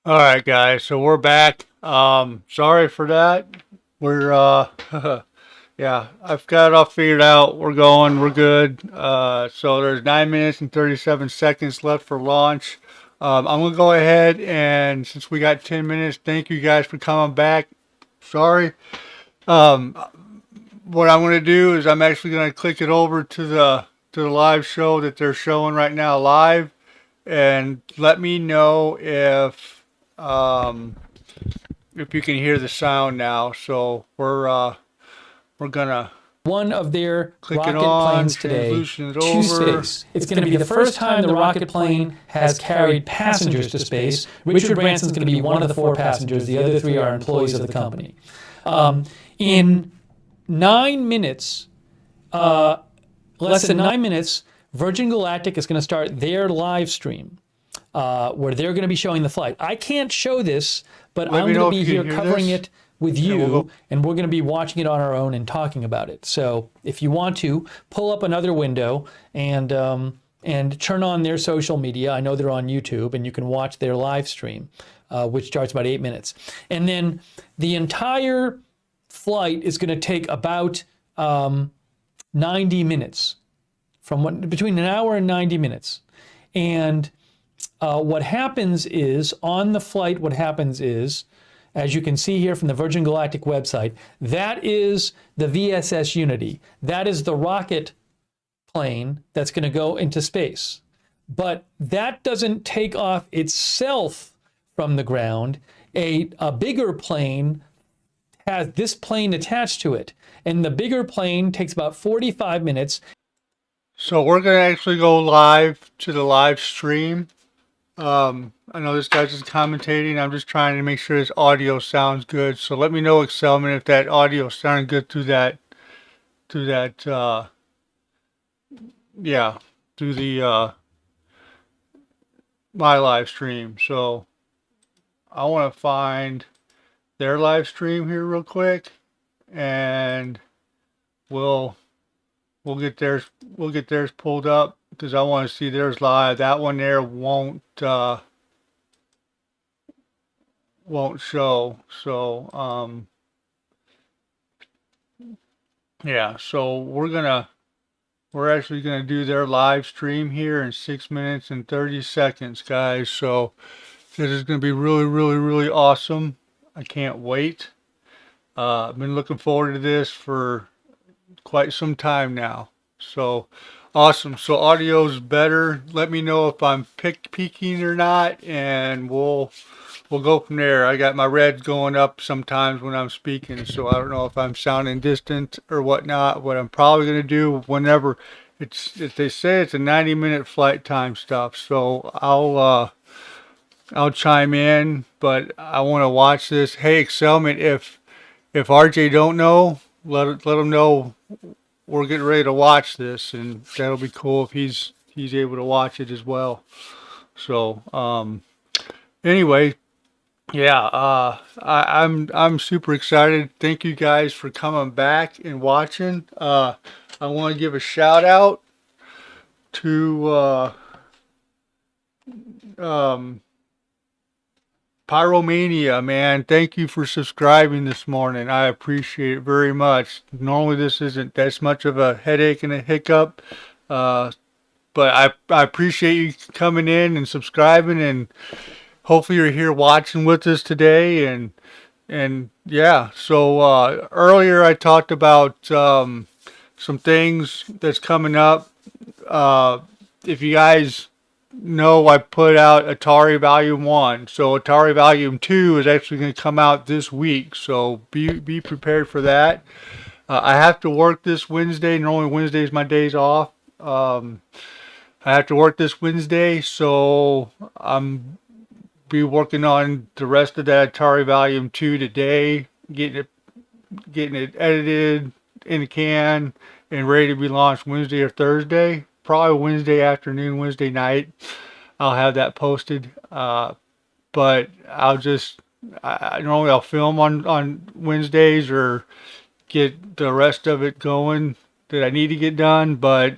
All right, guys. So we're back. Sorry for that. We're yeah, I've got it all figured out. We're going. We're good. So there's 9 minutes and 37 seconds left for launch. I'm gonna go ahead and since we got 10 minutes, thank you guys for coming back. Sorry. Um, what I'm gonna do is I'm actually gonna click it over to the live show that they're showing right now live, and let me know um if you can hear the sound now. So we're gonna One of their click it rocket on, planes today transition it to over. space. It's going to be the first time the rocket plane has carried passengers to space. Richard Branson's going to be one of the four passengers. The other three are employees of the company. In 9 minutes, less than 9 minutes, Virgin Galactic is going to start their live stream where they're going to be showing the flight. I can't show this, but Let I'm me going know to if be you here can hear covering this. it with And we'll you, go. and we're going to be watching it on our own and talking about it. So if you want to, pull up another window and turn on their social media. I know they're on YouTube, and you can watch their live stream, which starts about 8 minutes. And then the entire flight is going to take about 90 minutes, between an hour and 90 minutes. And what happens is, on the flight, as you can see here from the Virgin Galactic website, that is the VSS Unity. That is the rocket plane that's going to go into space. But that doesn't take off itself from the ground. A bigger plane has this plane attached to it. And the bigger plane takes about 45 minutes. So we're gonna actually go live to the live stream. I know this guy's just commentating. I'm just trying to make sure his audio sounds good. So let me know, Excelman, if that audio sounded good through that yeah, through the my live stream. So I want to find their live stream here real quick, and we'll we'll get theirs pulled up because I want to see theirs live. That one there won't show. So yeah, so we're actually gonna do their live stream here in 6 minutes and 30 seconds, guys. So this is gonna be really, really, really awesome. I can't wait. I've been looking forward to this for quite some time now. So awesome. So audio's better. Let me know if I'm peaking or not, and we'll go from there. I got my red going up sometimes when I'm speaking, so I don't know if I'm sounding distant or whatnot. What I'm probably gonna do whenever if they say it's a 90-minute flight time stuff, so I'll chime in, but I want to watch this. Hey, Excelman, if RJ don't know, let him know we're getting ready to watch this, and that'll be cool if he's able to watch it as well. So anyway, yeah, I'm super excited. Thank you guys for coming back and watching. I want to give a shout out to um, Pyromania, man. Thank you for subscribing this morning. I appreciate it very much. Normally this isn't that much of a headache and a hiccup, uh, but I appreciate you coming in and subscribing, and hopefully you're here watching with us today. And yeah, so earlier I talked about some things that's coming up. If you guys know, I put out Atari Volume 1. So Atari Volume 2 is actually going to come out this week. So be prepared for that. I have to work this Wednesday. Normally Wednesday is my days off. I have to work this Wednesday, so I'm be working on the rest of that Atari Volume 2 today, getting it edited in the can and ready to be launched Wednesday or Thursday. Probably Wednesday afternoon, Wednesday night. I'll have that posted. But I normally I'll film on Wednesdays or get the rest of it going that I need to get done. But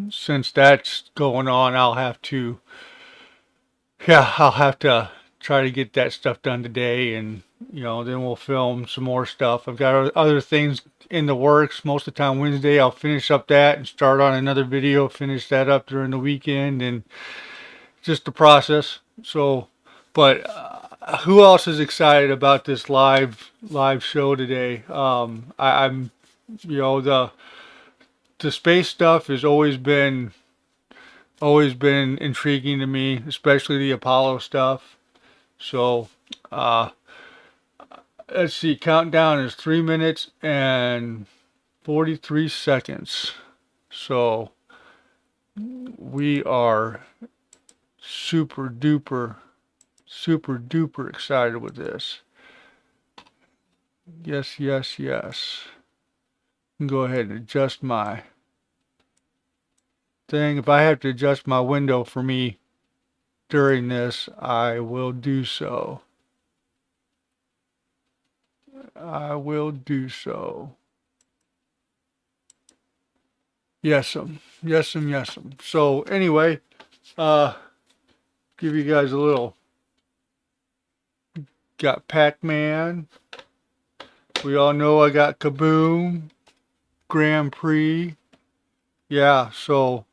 since that's going on, I'll have to yeah, I'll have to try to get that stuff done today, and then we'll film some more stuff. I've got other things in the works. Most of the time, Wednesday, I'll finish up that and start on another video, finish that up during the weekend, and just the process. So, but who else is excited about this live show today? I'm, the space stuff has always been intriguing to me, especially the Apollo stuff. So, uh, let's see, countdown is 3 minutes and 43 seconds. So we are super duper, super duper excited with this. Yes, yes, yes. Go ahead and adjust my thing. If I have to adjust my window for me during this, I will do so. I will do so. Yes'm, yes'm, yes'm. So anyway, uh, give you guys a little. Got Pac-Man. We all know I got Kaboom, Grand Prix. Yeah, so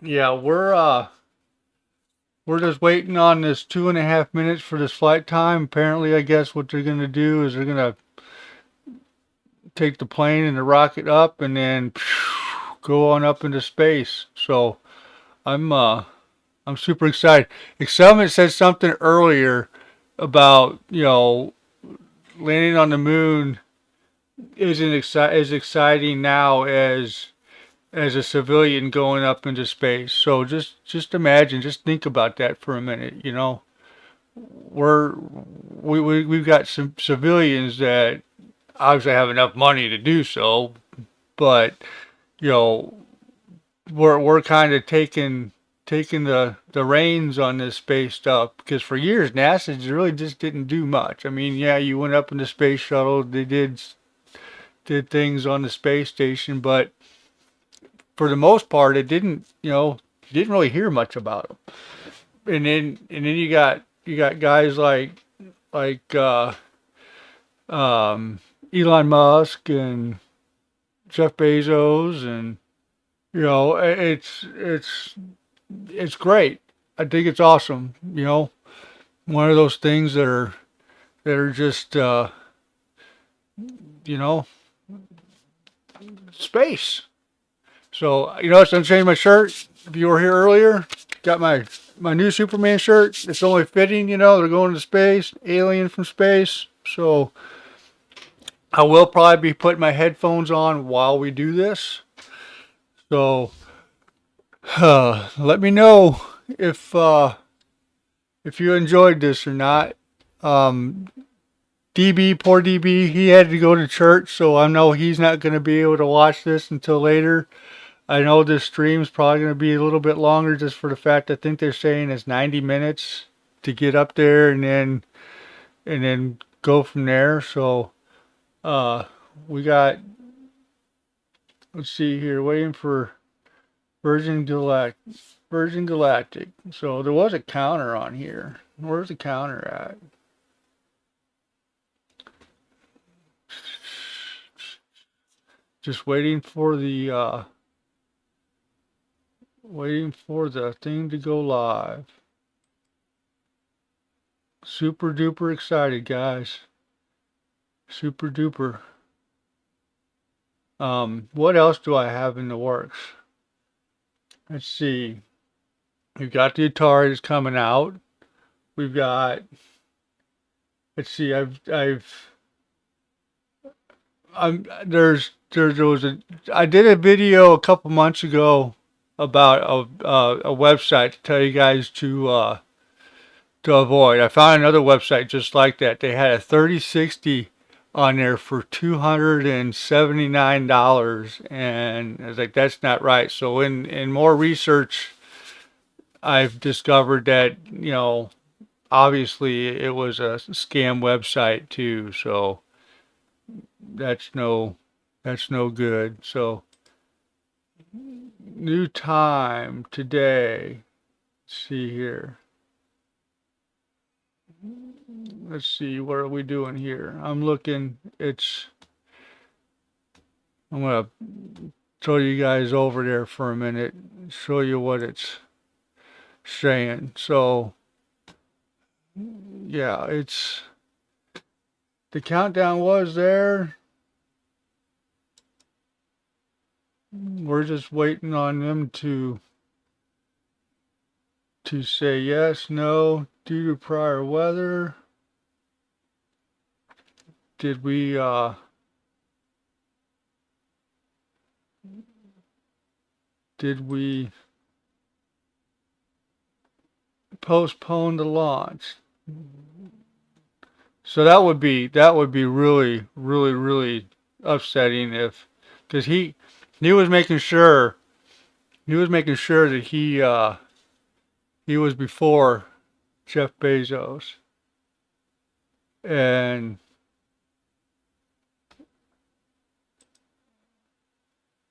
yeah, we're just waiting on this 2.5 minutes for this flight time. Apparently, I guess what they're gonna do is they're gonna take the plane and the rocket up and then go on up into space. So I'm I'm super excited. Excelman said something earlier about, landing on the moon isn't as exciting now as a civilian going up into space. So just imagine, just think about that for a minute. We've got some civilians that obviously have enough money to do so, but you know we're kind of taking the reins on this space stuff because for years NASA really just didn't do much. I mean, yeah, you went up in the space shuttle, they did things on the space station, but for the most part, it didn't. You didn't really hear much about them. And then you got guys like Elon Musk and Jeff Bezos, and it's great. I think it's awesome. One of those things that are just you know space. So so I'm changing my shirt. If you were here earlier, got my new Superman shirt. It's only fitting. They're going to space, alien from space. So I will probably be putting my headphones on while we do this. So let me know if you enjoyed this or not. Um, DB, poor DB, he had to go to church, so I know he's not going to be able to watch this until later. I know this stream's probably going to be a little bit longer just for the fact I think they're saying it's 90 minutes to get up there and then go from there. So uh, we got, let's see here, waiting for Virgin Galactic. So there was a counter on here. Where's the counter at? Just waiting for the thing to go live. Super duper excited, guys. Super duper. What else do I have in the works? Let's see. We've got the Atari that's coming out. We've got. Let's see. There was I did a video a couple months ago about a website to tell you guys to avoid. I found another website just like that. They had a 3060 on there for $279, and I was like, that's not right. So in more research, I've discovered that obviously it was a scam website too. So that's no that's no good. So new time today. see here. Let's see, what are we doing here? I'm looking, I'm gonna throw you guys over there for a minute, show you what it's saying. So, yeah, the countdown was there. We're just waiting on them to say yes, no, due to prior weather. Did we did we postpone the launch? So that would be really upsetting if, because he was making sure that he was before Jeff Bezos, and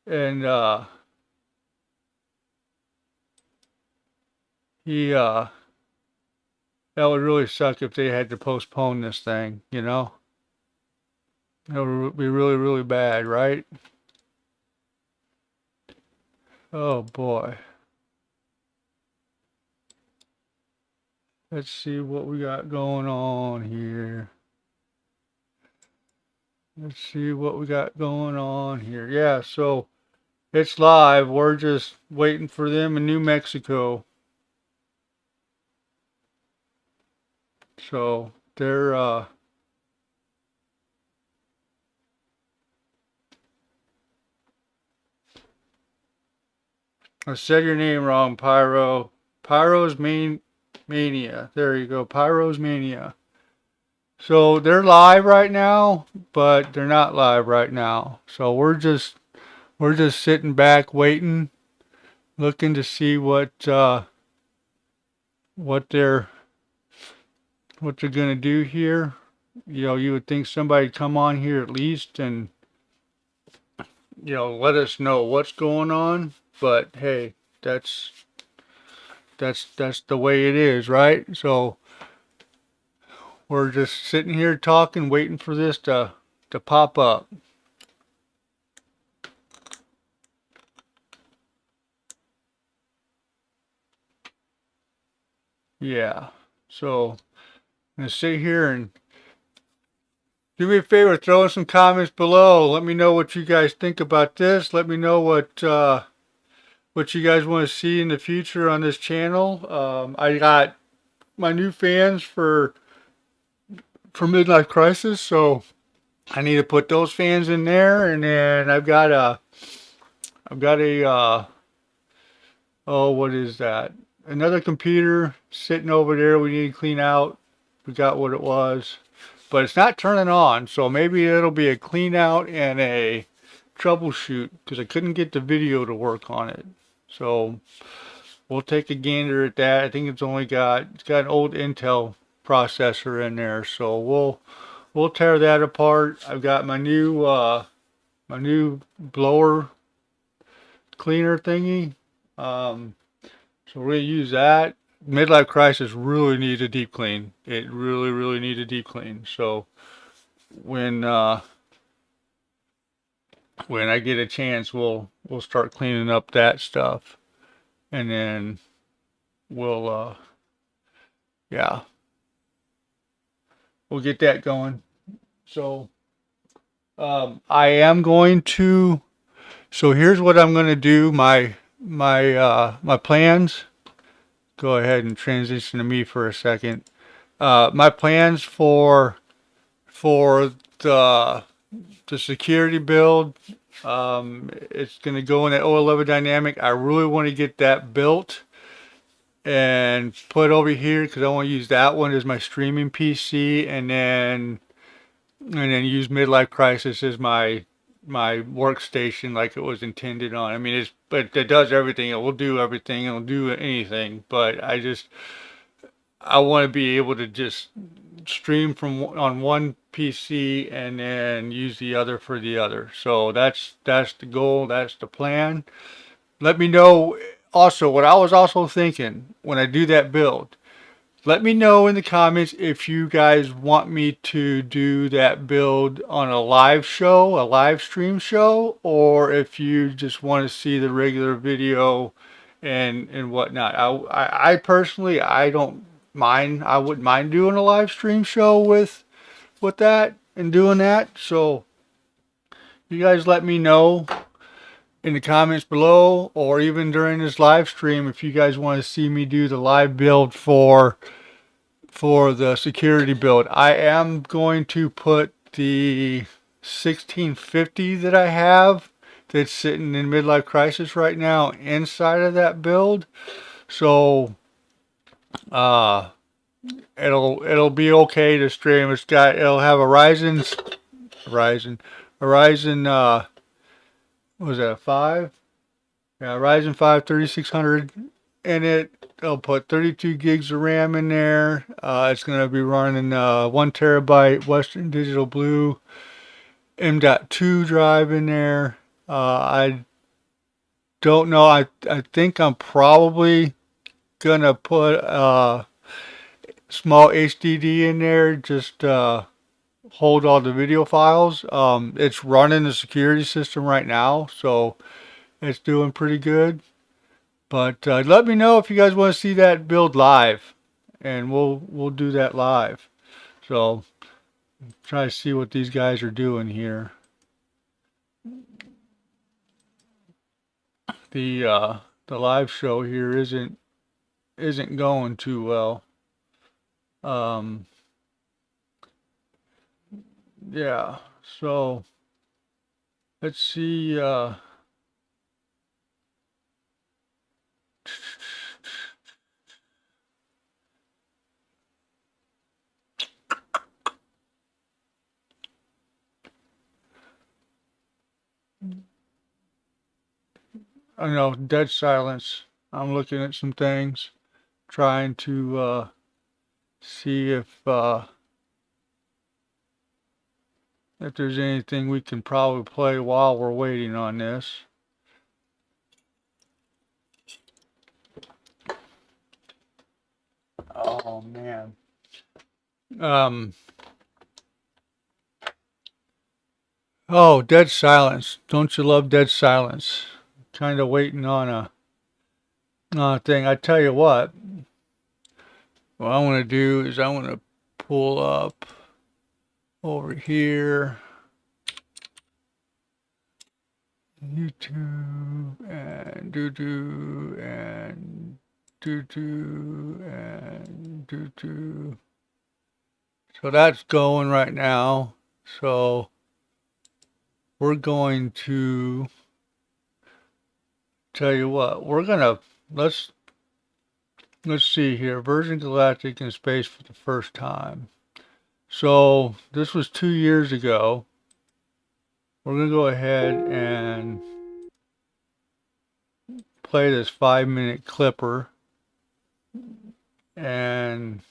and he that would really suck if they had to postpone this thing, you know? That would be really bad, right? Oh boy. Let's see what we got going on here. Let's see what we got going on here. Yeah, so it's live. We're just waiting for them in New Mexico. So they're I said your name wrong, Pyro. Pyro's Mania. There you go, Pyro's Mania. So they're live right now, but they're not live right now. So we're just sitting back waiting, looking to see what they're what they're gonna do here. You know, you would think somebody'd come on here at least and, let us know what's going on. But hey, that's the way it is, right? So we're just sitting here talking, waiting for this to pop up. Yeah. So I'm gonna sit here and do me a favor, throw in some comments below. Let me know what you guys think about this. Let me know what you guys want to see in the future on this channel. I got my new fans for Midlife Crisis, so I need to put those fans in there, and then I've got a oh, what is that? Another computer sitting over there we need to clean out. We got what it was, but it's not turning on, so maybe it'll be a clean out and a troubleshoot because I couldn't get the video to work on it. So we'll take a gander at that. I think it's got an old Intel processor in there, so we'll tear that apart. I've got my new blower cleaner thingy. So we're gonna use that. Midlife Crisis really needs a deep clean. It really needs a deep clean. So when uh, when I get a chance, we'll start cleaning up that stuff, and then we'll yeah, we'll get that going. So I am going to. So here's what I'm gonna do. My plans. Go ahead and transition to me for a second. My plans for the security build. It's going to go in that O11 dynamic. I really want to get that built and put over here because I want to use that one as my streaming PC, and then use Midlife Crisis as my workstation like it was intended on. I mean, but it does everything. It will do everything. It'll do anything. But I want to be able to just stream from on one PC and then use the other for the other. So that's the goal. That's the plan. Let me know also, what I was also thinking when I do that build, let me know in the comments if you guys want me to do that build on a live show, a live stream show, or if you just want to see the regular video and whatnot. I personally, I don't mind. I wouldn't mind doing a live stream show with that and doing that. So you guys let me know in the comments below, or even during this live stream, if you guys want to see me do the live build for the security build. I am going to put the 1650 that I have that's sitting in midlife crisis right now inside of that build. So it'll be okay to stream. It'll have a Ryzen what was that, a 5? Yeah, Ryzen 5 3600 in it. I'll put 32 gigs of RAM in there. It's going to be running 1 terabyte Western Digital Blue M.2 drive in there. I don't know. I think I'm probably going to put a small HDD in there, just hold all the video files. It's running the security system right now, so it's doing pretty good. But let me know if you guys want to see that build live, and we'll do that live. So try to see what these guys are doing here. The live show here isn't going too well. Yeah. So let's see. I know, dead silence. I'm looking at some things, trying to see if there's anything we can probably play while we're waiting on this. Oh man. Oh, dead silence. Don't you love dead silence? Kind of waiting on a thing. I tell you what I want to do is I want to pull up over here YouTube and doo-doo and doo-doo and doo-doo. So that's going right now. So we're going to tell you what, we're gonna let's see here. Virgin Galactic in space for the first time. So this was 2 years ago. We're gonna go ahead and play this 5-minute clipper and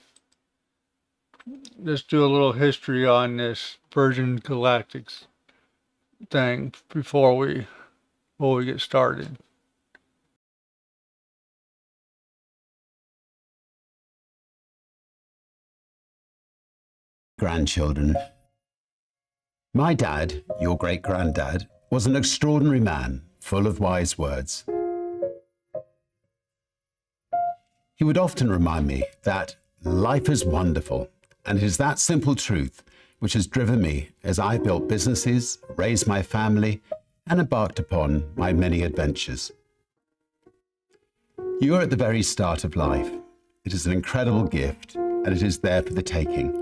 just do a little history on this Virgin Galactic thing before we get started. Grandchildren. My dad, your great-granddad, was an extraordinary man, full of wise words. He would often remind me that life is wonderful, and it is that simple truth which has driven me as I built businesses, raised my family, and embarked upon my many adventures. You are at the very start of life. It is an incredible gift, and it is there for the taking.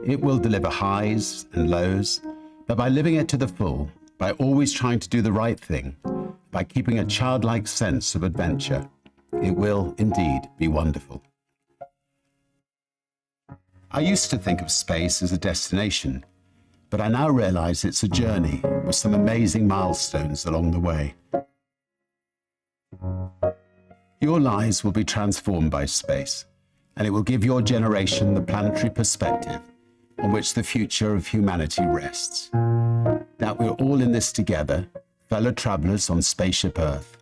It will deliver highs and lows, but by living it to the full, by always trying to do the right thing, by keeping a childlike sense of adventure, it will indeed be wonderful. I used to think of space as a destination, but I now realize it's a journey with some amazing milestones along the way. Your lives will be transformed by space, and it will give your generation the planetary perspective on which the future of humanity rests. That we're all in this together, fellow travelers on spaceship Earth.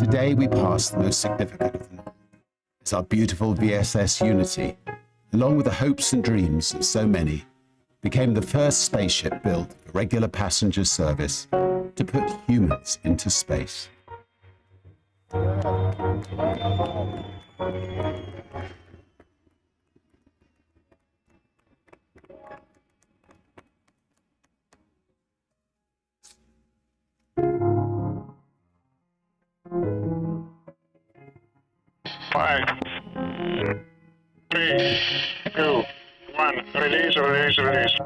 today we pass the most significant of them. It's our beautiful VSS Unity, along with the hopes and dreams of so many, became the first spaceship built for regular passenger service to put humans into space. Five, 3, 2, 1. Release, release, release.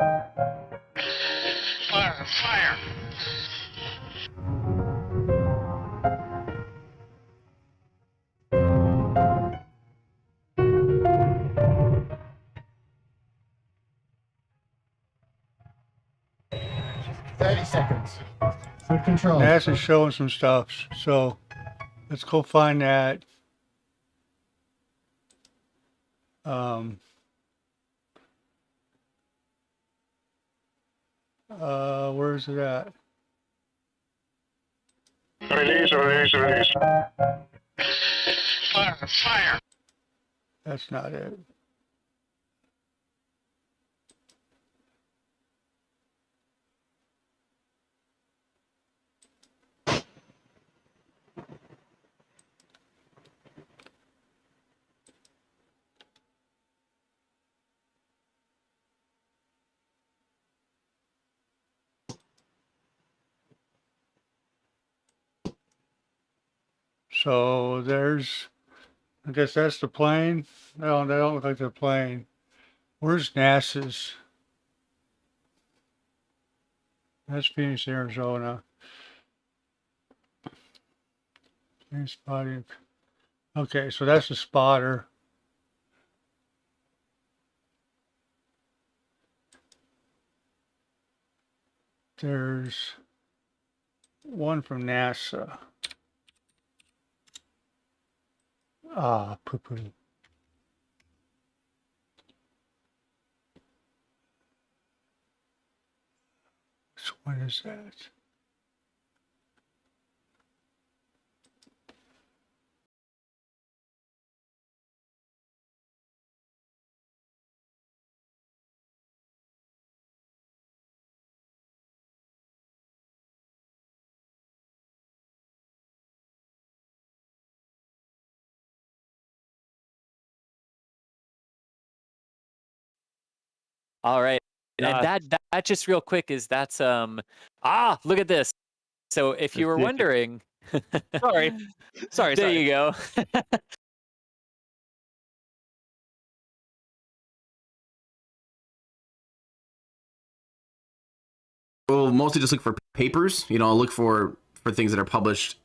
Fire, fire. NASA's showing some stuff, so let's go find that. Where's it at? Release, release, release. Fire, fire. That's not it. So there's, I guess that's the plane. No, they don't look like the plane. Where's NASA's? That's Phoenix, Arizona. Spotting. Okay, so that's the spotter. There's one from NASA. Ah, poo-poo. So what is that? All right. And that just real quick is that's look at this. So if you were wondering, Sorry. there you go. We'll mostly just look for papers. I'll look for things that are published.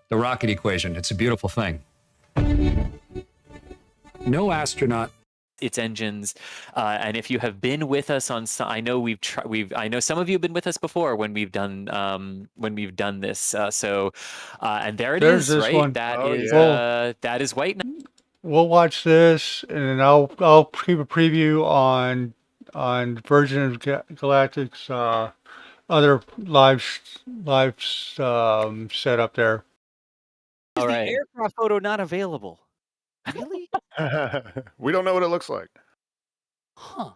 The rocket equation. It's a beautiful thing. No astronaut. Its engines, and if you have been with us on, I know I know some of you have been with us before when we've done this. And there There's is, this right? one. That is white now. We'll watch this, and then I'll keep a preview on Virgin of Galactic's other live setup there. Is All the right. aircraft photo not available? Really? We don't know what it looks like. Huh.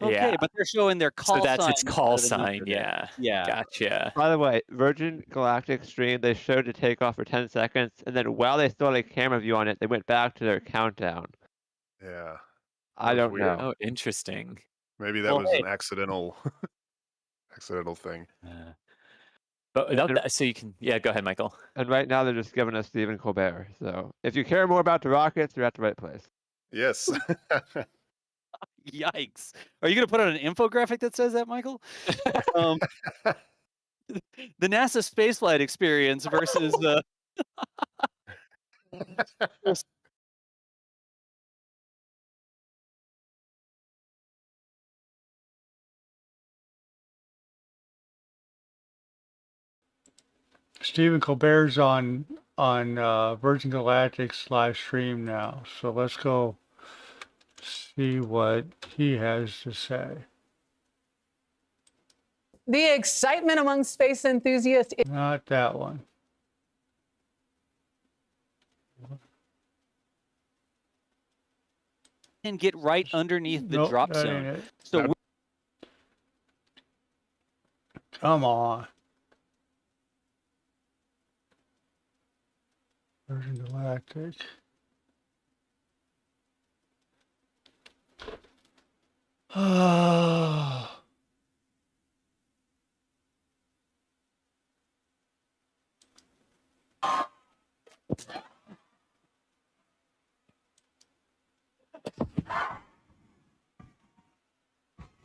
Okay, Yeah. but they're showing their call So that's sign. its call instead of the sign. number. Yeah. Yeah. Gotcha. By the way, Virgin Galactic stream, they showed the takeoff for 10 seconds, and then while they still had a camera view on it, they went back to their countdown. Yeah. I was don't weird. know. Oh, interesting. Maybe that Well, was hey. an accidental thing. But so you can, yeah, go ahead, Michael. And right now they're just giving us Stephen Colbert. So if you care more about the rockets, you're at the right place. Yes. Yikes. Are you going to put on an infographic that says that, Michael? The NASA spaceflight experience versus the. Stephen Colbert's on on Virgin Galactic's live stream now. So let's go see what he has to say. The excitement among space enthusiasts. Not that one. And get right underneath the Nope, drop that zone. ain't it. So Come on. Virgin Galactic.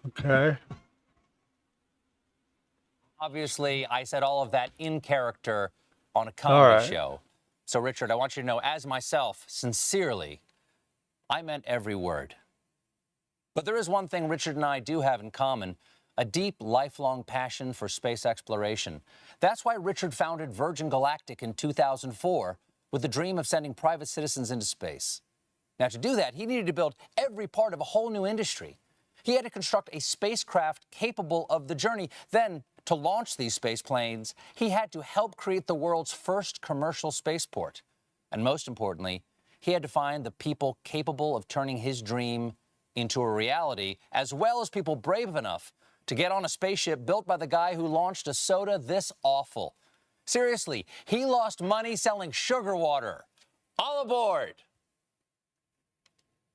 Okay. Obviously, I said all of that in character on a All comedy right. show. So, Richard, I want you to know, as myself, sincerely, I meant every word. But there is one thing Richard and I do have in common, a deep, lifelong passion for space exploration. That's why Richard founded Virgin Galactic in 2004 with the dream of sending private citizens into space. Now, to do that, he needed to build every part of a whole new industry. He had to construct a spacecraft capable of the journey. Then, to launch these space planes, he had to help create the world's first commercial spaceport. And most importantly, he had to find the people capable of turning his dream into a reality, as well as people brave enough to get on a spaceship built by the guy who launched a soda this awful. Seriously, he lost money selling sugar water. All aboard!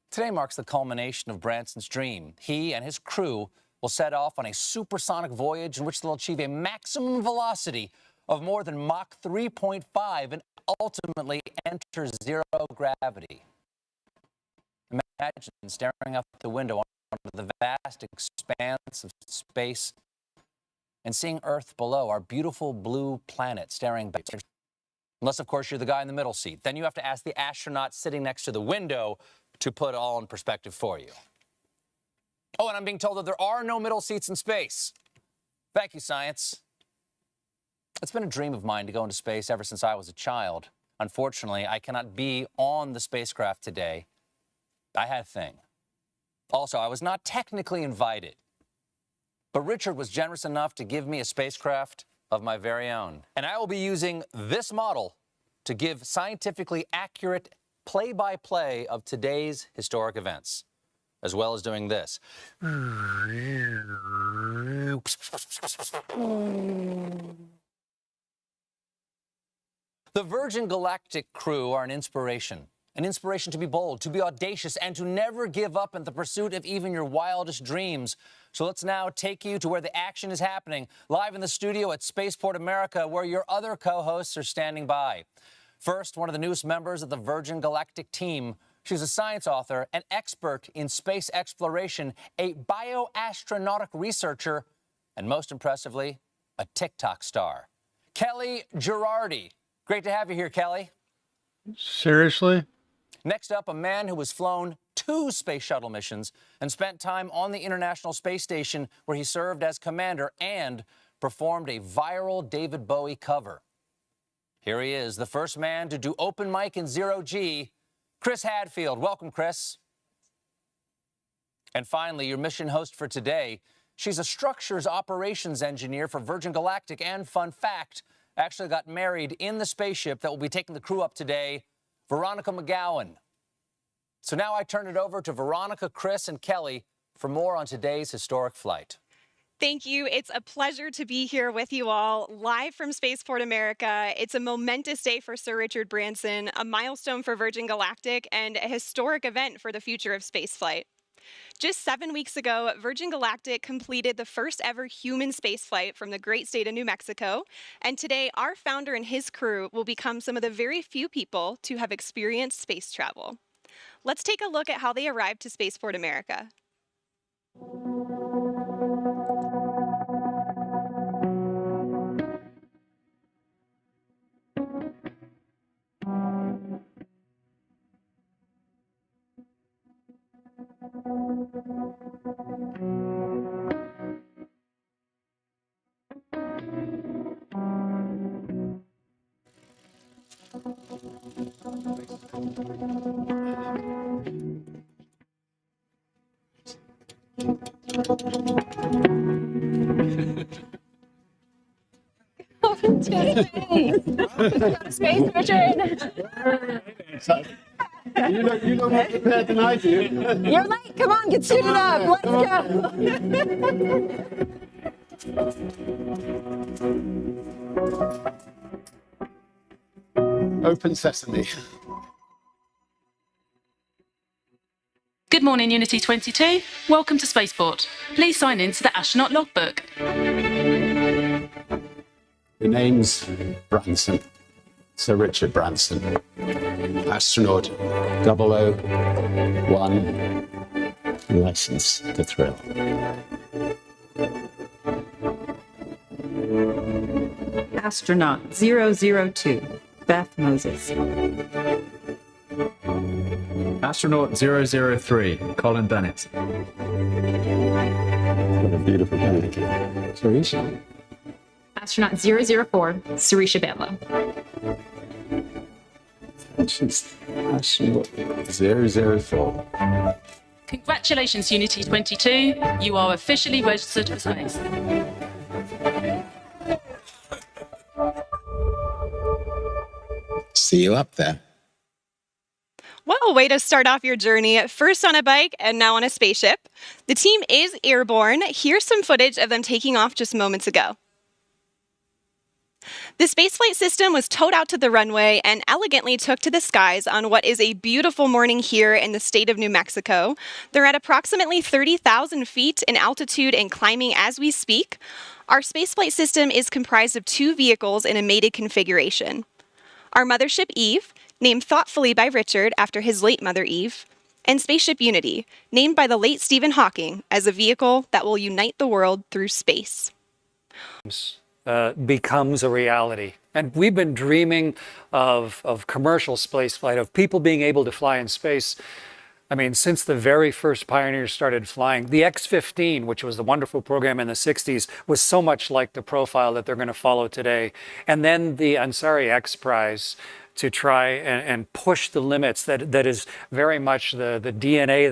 Today marks the culmination of Branson's dream. He and his crew will set off on a supersonic voyage in which they'll achieve a maximum velocity of more than Mach 3.5 and ultimately enter zero gravity. Imagine staring out the window onto the vast expanse of space and seeing Earth below, our beautiful blue planet staring back. Unless, of course, you're the guy in the middle seat. Then you have to ask the astronaut sitting next to the window to put it all in perspective for you. Oh, and I'm being told that there are no middle seats in space. Thank you, science. It's been a dream of mine to go into space ever since I was a child. Unfortunately, I cannot be on the spacecraft today. I had a thing. Also, I was not technically invited. But Richard was generous enough to give me a spacecraft of my very own. And I will be using this model to give scientifically accurate play-by-play of today's historic events, as well as doing this. The Virgin Galactic crew are an inspiration to be bold, to be audacious, and to never give up in the pursuit of even your wildest dreams. So let's now take you to where the action is happening, live in the studio at Spaceport America, where your other co-hosts are standing by. First, one of the newest members of the Virgin Galactic team. She's a science author, an expert in space exploration, a bioastronautic researcher, and most impressively, a TikTok star. Kelly Girardi. Great to have you here, Kelly. Seriously? Next up, a man who has flown 2 space shuttle missions and spent time on the International Space Station, where he served as commander and performed a viral David Bowie cover. Here he is, the first man to do open mic in zero-G, Chris Hadfield. Welcome, Chris. And finally, your mission host for today. She's a structures operations engineer for Virgin Galactic, and fun fact, actually got married in the spaceship that will be taking the crew up today, Veronica McGowan. So now I turn it over to Veronica, Chris, and Kelly for more on today's historic flight. Thank you. It's a pleasure to be here with you all, live from Spaceport America. It's a momentous day for Sir Richard Branson, a milestone for Virgin Galactic, and a historic event for the future of spaceflight. Just 7 weeks ago, Virgin Galactic completed the first ever human spaceflight from the great state of New Mexico, and today our founder and his crew will become some of the very few people to have experienced space travel. Let's take a look at how they arrived to Spaceport America. Space Richard. You look more prepared than I do. You're late. Come on, get suited up. Let's go. Open sesame. Good morning, Unity 22. Welcome to Spaceport. Please sign in to the astronaut logbook. The name's Branson. Sir Richard Branson. Astronaut 001. License to thrill. Astronaut 002, Beth Moses. Astronaut 003, Colin Bennett. What a beautiful planet. Sarisha. Astronaut 004, Sarisha Bela. She's astronaut 004. Congratulations, Unity 22. You are officially registered for space. See you up there. What a way to start off your journey, first on a bike and now on a spaceship. The team is airborne. Here's some footage of them taking off just moments ago. The spaceflight system was towed out to the runway and elegantly took to the skies on what is a beautiful morning here in the state of New Mexico. They're at approximately 30,000 feet in altitude and climbing as we speak. Our spaceflight system is comprised of 2 vehicles in a mated configuration. Our mothership Eve, named thoughtfully by Richard after his late mother Eve, and Spaceship Unity, named by the late Stephen Hawking as a vehicle that will unite the world through space. Becomes a reality. And we've been dreaming of commercial spaceflight, of people being able to fly in space. I mean, since the very first pioneers started flying, the X-15, which was the wonderful program in the 60s, was so much like the profile that they're going to follow today. And then the Ansari X Prize to try and push the limits. That is very much the DNA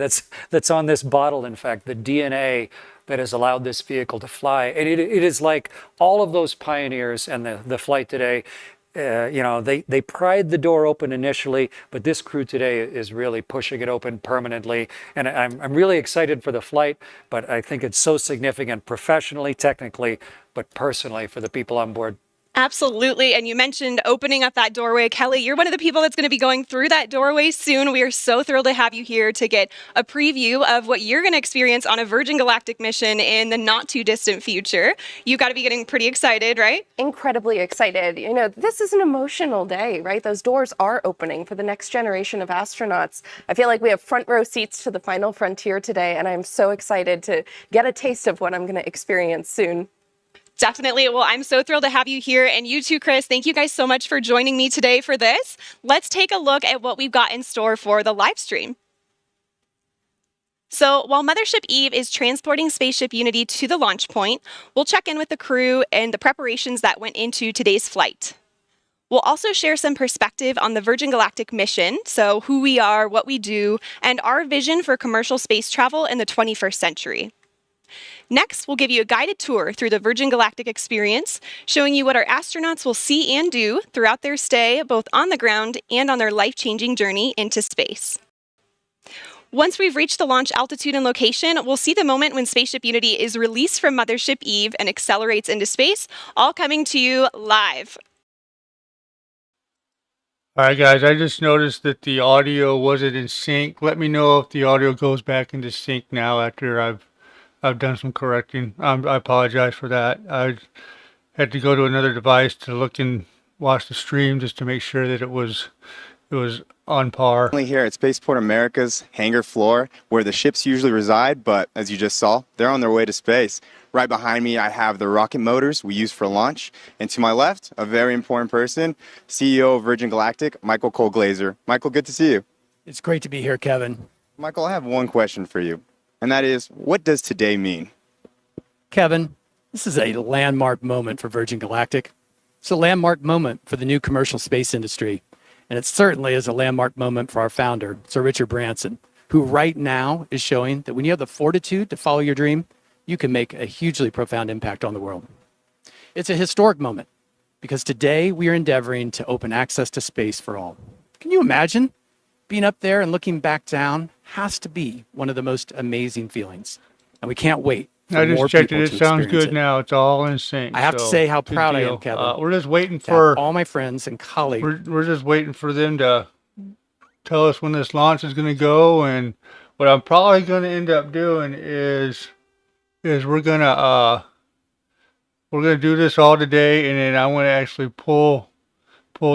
that's on this bottle, in fact, the DNA that has allowed this vehicle to fly. And it is like all of those pioneers and the flight today, they pried the door open initially, but this crew today is really pushing it open permanently. And I'm really excited for the flight, but I think it's so significant professionally, technically, but personally for the people on board. Absolutely. And you mentioned opening up that doorway. Kelly, you're one of the people that's going to be going through that doorway soon. We are so thrilled to have you here to get a preview of what you're going to experience on a Virgin Galactic mission in the not too distant future. You've got to be getting pretty excited, right? Incredibly excited. You know, this is an emotional day, right? Those doors are opening for the next generation of astronauts. I feel like we have front row seats to the final frontier today, and I'm so excited to get a taste of what I'm going to experience soon. Definitely. Well, I'm so thrilled to have you here. And you too, Chris. Thank you guys so much for joining me today for this. Let's take a look at what we've got in store for the live stream. So while Mothership Eve is transporting Spaceship Unity to the launch point, we'll check in with the crew and the preparations that went into today's flight. We'll also share some perspective on the Virgin Galactic mission, so who we are, what we do, and our vision for commercial space travel in the 21st century. Next, we'll give you a guided tour through the Virgin Galactic experience, showing you what our astronauts will see and do throughout their stay, both on the ground and on their life-changing journey into space. Once we've reached the launch altitude and location, we'll see the moment when Spaceship Unity is released from Mothership Eve and accelerates into space, all coming to you live. All right, guys, I just noticed that the audio wasn't in sync. Let me know if the audio goes back into sync now after I've done some correcting. I apologize for that. I had to go to another device to look and watch the stream just to make sure that it was on par. Currently here at Spaceport America's hangar floor, where the ships usually reside, but as you just saw, they're on their way to space. Right behind me, I have the rocket motors we use for launch, and to my left, a very important person, CEO of Virgin Galactic, Michael Cole-Glazer. Michael, good to see you. It's great to be here, Kevin. Michael, I have one question for you, and that is, what does today mean? Kevin, this is a landmark moment for Virgin Galactic. It's a landmark moment for the new commercial space industry. And it certainly is a landmark moment for our founder, Sir Richard Branson, who right now is showing that when you have the fortitude to follow your dream, you can make a hugely profound impact on the world. It's a historic moment because today we are endeavoring to open access to space for all. Can you imagine? Being up there and looking back down has to be one of the most amazing feelings. And we can't wait for I more just checked people it. to It sounds experience good it. now. It's all in sync. I have to so say how good proud I am, deal. Kevin. We're just waiting to have for all my friends and colleagues. we're just waiting for them to tell us when this launch is going to go. And what I'm probably going to end up doing is we're gonna do this all today, and then I want to actually pull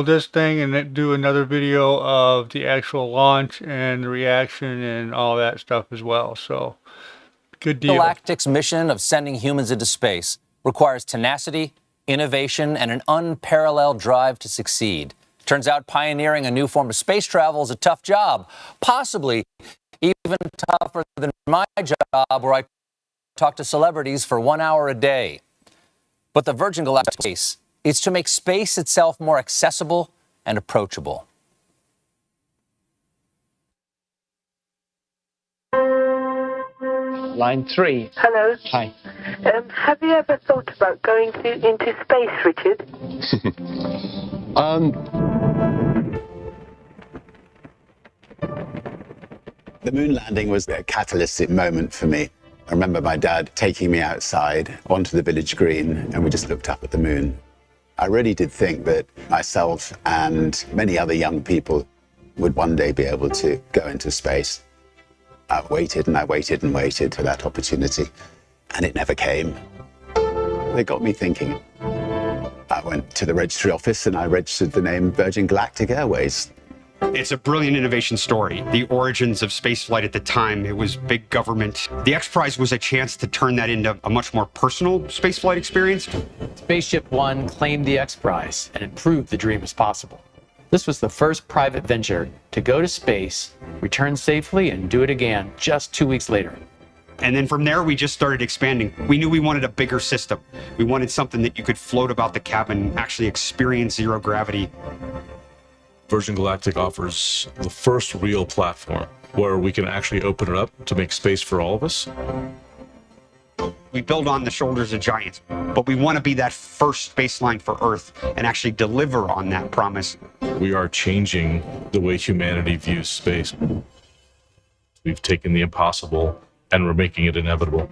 this thing and then do another video of the actual launch and the reaction and all that stuff as well. So good deal. Galactic's mission of sending humans into space requires tenacity, innovation, and an unparalleled drive to succeed. Turns out pioneering a new form of space travel is a tough job, possibly even tougher than my job where I talk to celebrities for 1 hour a day. But the Virgin Galactic space is to make space itself more accessible and approachable. Line 3. Hello. Hi. Have you ever thought about going into space, Richard? The moon landing was a catalytic moment for me. I remember my dad taking me outside onto the village green, and we just looked up at the moon. I really did think that myself and many other young people would one day be able to go into space. I waited and I waited and waited for that opportunity, and it never came. They got me thinking. I went to the registry office and I registered the name Virgin Galactic Airways. It's a brilliant innovation story. The origins of spaceflight at the time, it was big government. The X Prize was a chance to turn that into a much more personal spaceflight experience. Spaceship One claimed the X Prize, and it proved the dream is possible. This was the first private venture to go to space, return safely, and do it again just 2 weeks later. And then from there, we just started expanding. We knew we wanted a bigger system. We wanted something that you could float about the cabin, actually experience zero gravity. Virgin Galactic offers the first real platform where we can actually open it up to make space for all of us. We build on the shoulders of giants, but we want to be that first baseline for Earth and actually deliver on that promise. We are changing the way humanity views space. We've taken the impossible and we're making it inevitable.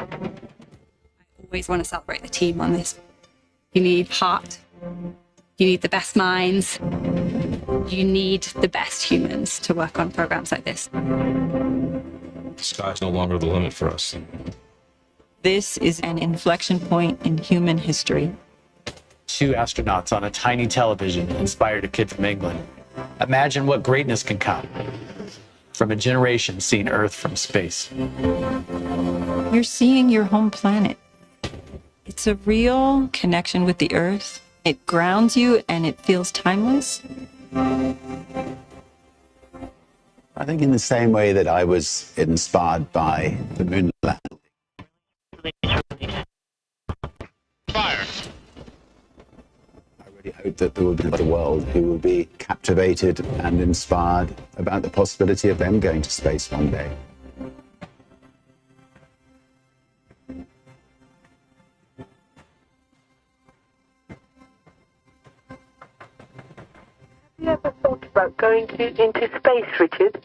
Always want to celebrate the team on this. You need heart. You need the best minds. You need the best humans to work on programs like this. The sky's no longer the limit for us. This is an inflection point in human history. 2 astronauts on a tiny television inspired a kid from England. Imagine what greatness can come from a generation seeing Earth from space. You're seeing your home planet. It's a real connection with the Earth. It grounds you and it feels timeless. I think in the same way that I was inspired by the moon landing. Fire. I really hope that there will be a world who will be captivated and inspired about the possibility of them going to space one day. Have you ever thought about going into space, Richard?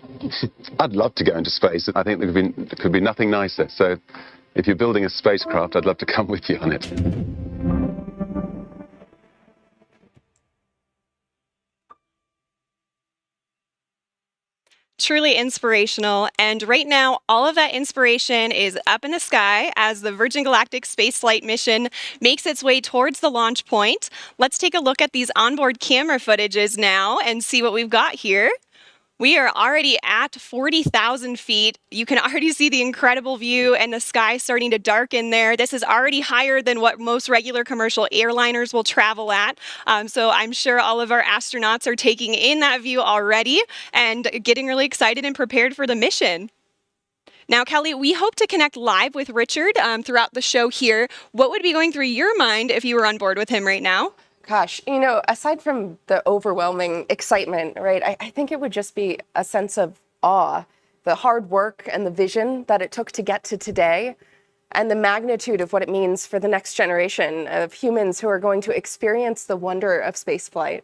I'd love to go into space. I think there could be nothing nicer. So if you're building a spacecraft, I'd love to come with you on it. Truly inspirational. And right now, all of that inspiration is up in the sky as the Virgin Galactic spaceflight mission makes its way towards the launch point. Let's take a look at these onboard camera footages now and see what we've got here. We are already at 40,000 feet. You can already see the incredible view and the sky starting to darken there. This is already higher than what most regular commercial airliners will travel at. So I'm sure all of our astronauts are taking in that view already and getting really excited and prepared for the mission. Now, Kelly, we hope to connect live with Richard throughout the show here. What would be going through your mind if you were on board with him right now? Gosh, you know, aside from the overwhelming excitement, right, I think it would just be a sense of awe, the hard work and the vision that it took to get to today, and the magnitude of what it means for the next generation of humans who are going to experience the wonder of spaceflight.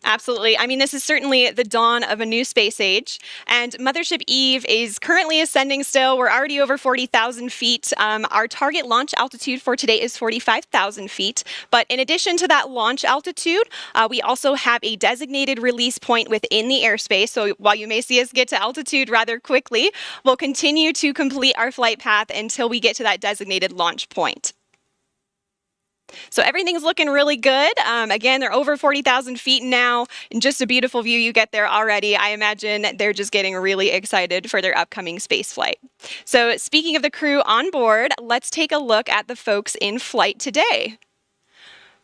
Absolutely. I mean, this is certainly the dawn of a new space age, and Mothership Eve is currently ascending still. We're already over 40,000 feet. Our target launch altitude for today is 45,000 feet. But in addition to that launch altitude, we also have a designated release point within the airspace. So while you may see us get to altitude rather quickly, we'll continue to complete our flight path until we get to that designated launch point. So everything's looking really good. Again, they're over 40,000 feet now, and just a beautiful view you get there already. I imagine they're just getting really excited for their upcoming space flight. So speaking of the crew on board, let's take a look at the folks in flight today.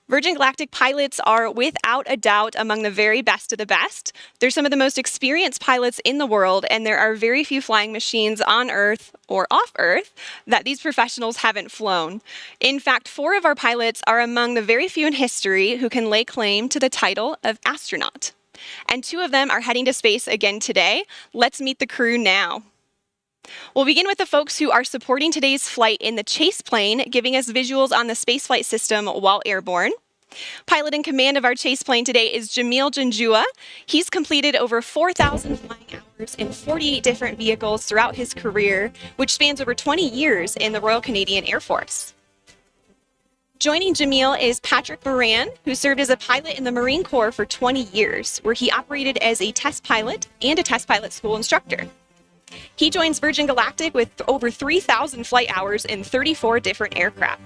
Virgin Galactic pilots are without a doubt among the very best of the best. They're some of the most experienced pilots in the world, and there are very few flying machines on Earth or off Earth that these professionals haven't flown. In fact, 4 of our pilots are among the very few in history who can lay claim to the title of astronaut. And 2 of them are heading to space again today. Let's meet the crew now. We'll begin with the folks who are supporting today's flight in the chase plane, giving us visuals on the spaceflight system while airborne. Pilot in command of our chase plane today is Jamil Janjua. He's completed over 4,000 flying hours in 48 different vehicles throughout his career, which spans over 20 years in the Royal Canadian Air Force. Joining Jamil is Patrick Moran, who served as a pilot in the Marine Corps for 20 years, where he operated as a test pilot and a test pilot school instructor. He joins Virgin Galactic with over 3,000 flight hours in 34 different aircraft.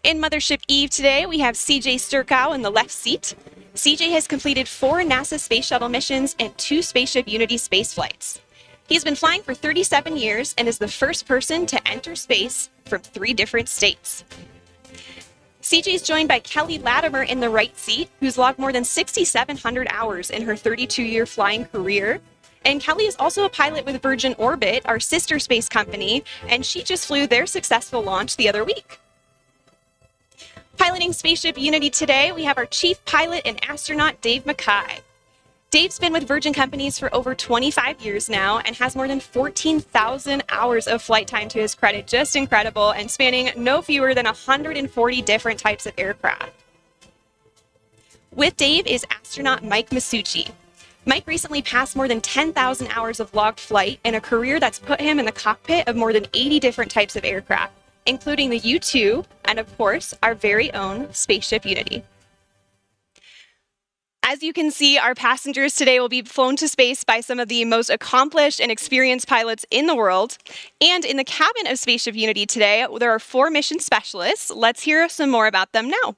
In Mothership Eve today, we have CJ Sturkow in the left seat. CJ has completed 4 NASA Space Shuttle missions and 2 Spaceship Unity space flights. He's been flying for 37 years and is the first person to enter space from 3 different states. CJ is joined by Kelly Latimer in the right seat, who's logged more than 6,700 hours in her 32-year flying career. And Kelly is also a pilot with Virgin Orbit, our sister space company, and she just flew their successful launch the other week. Piloting Spaceship Unity today, we have our chief pilot and astronaut, Dave Mackay. Dave's been with Virgin Companies for over 25 years now and has more than 14,000 hours of flight time to his credit. Just incredible, and spanning no fewer than 140 different types of aircraft. With Dave is astronaut Mike Masucci. Mike recently passed more than 10,000 hours of logged flight in a career that's put him in the cockpit of more than 80 different types of aircraft, including the U-2 and, of course, our very own Spaceship Unity. As you can see, our passengers today will be flown to space by some of the most accomplished and experienced pilots in the world. And in the cabin of Spaceship Unity today, there are 4 mission specialists. Let's hear some more about them now.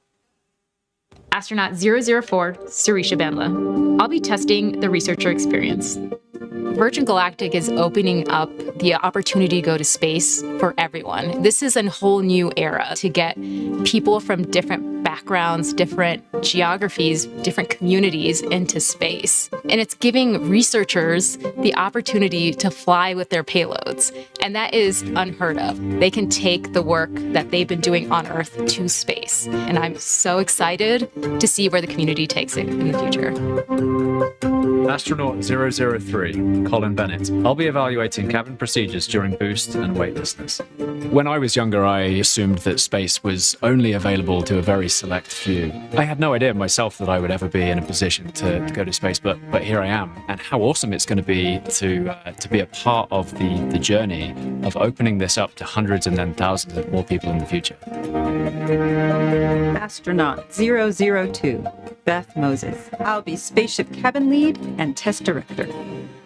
Astronaut 004, Sarisha Bandla. I'll be testing the researcher experience. Virgin Galactic is opening up the opportunity to go to space for everyone. This is a whole new era to get people from different backgrounds, different geographies, different communities into space. And it's giving researchers the opportunity to fly with their payloads. And that is unheard of. They can take the work that they've been doing on Earth to space. And I'm so excited to see where the community takes it in the future. Astronaut 003, Colin Bennett. I'll be evaluating cabin procedures during boost and weightlessness. When I was younger, I assumed that space was only available to a very select few. I had no idea myself that I would ever be in a position to go to space, but here I am. And how awesome it's going to be to be a part of the journey of opening this up to hundreds and then thousands of more people in the future. Astronaut 002, Beth Moses. I'll be spaceship cabin lead and test director.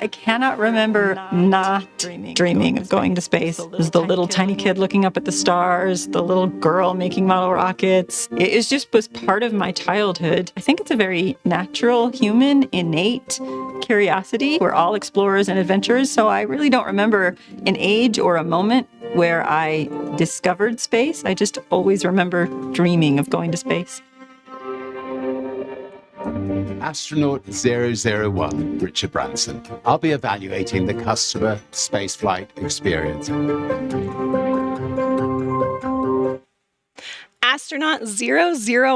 I cannot remember not dreaming of going to space. There's the little tiny kid looking up at the stars, the little girl making model rockets. It was part of my childhood. I think it's a very natural, human, innate curiosity. We're all explorers and adventurers, so I really don't remember an age or a moment where I discovered space. I just always remember dreaming of going to space. Astronaut 001, Richard Branson. I'll be evaluating the customer spaceflight experience. Astronaut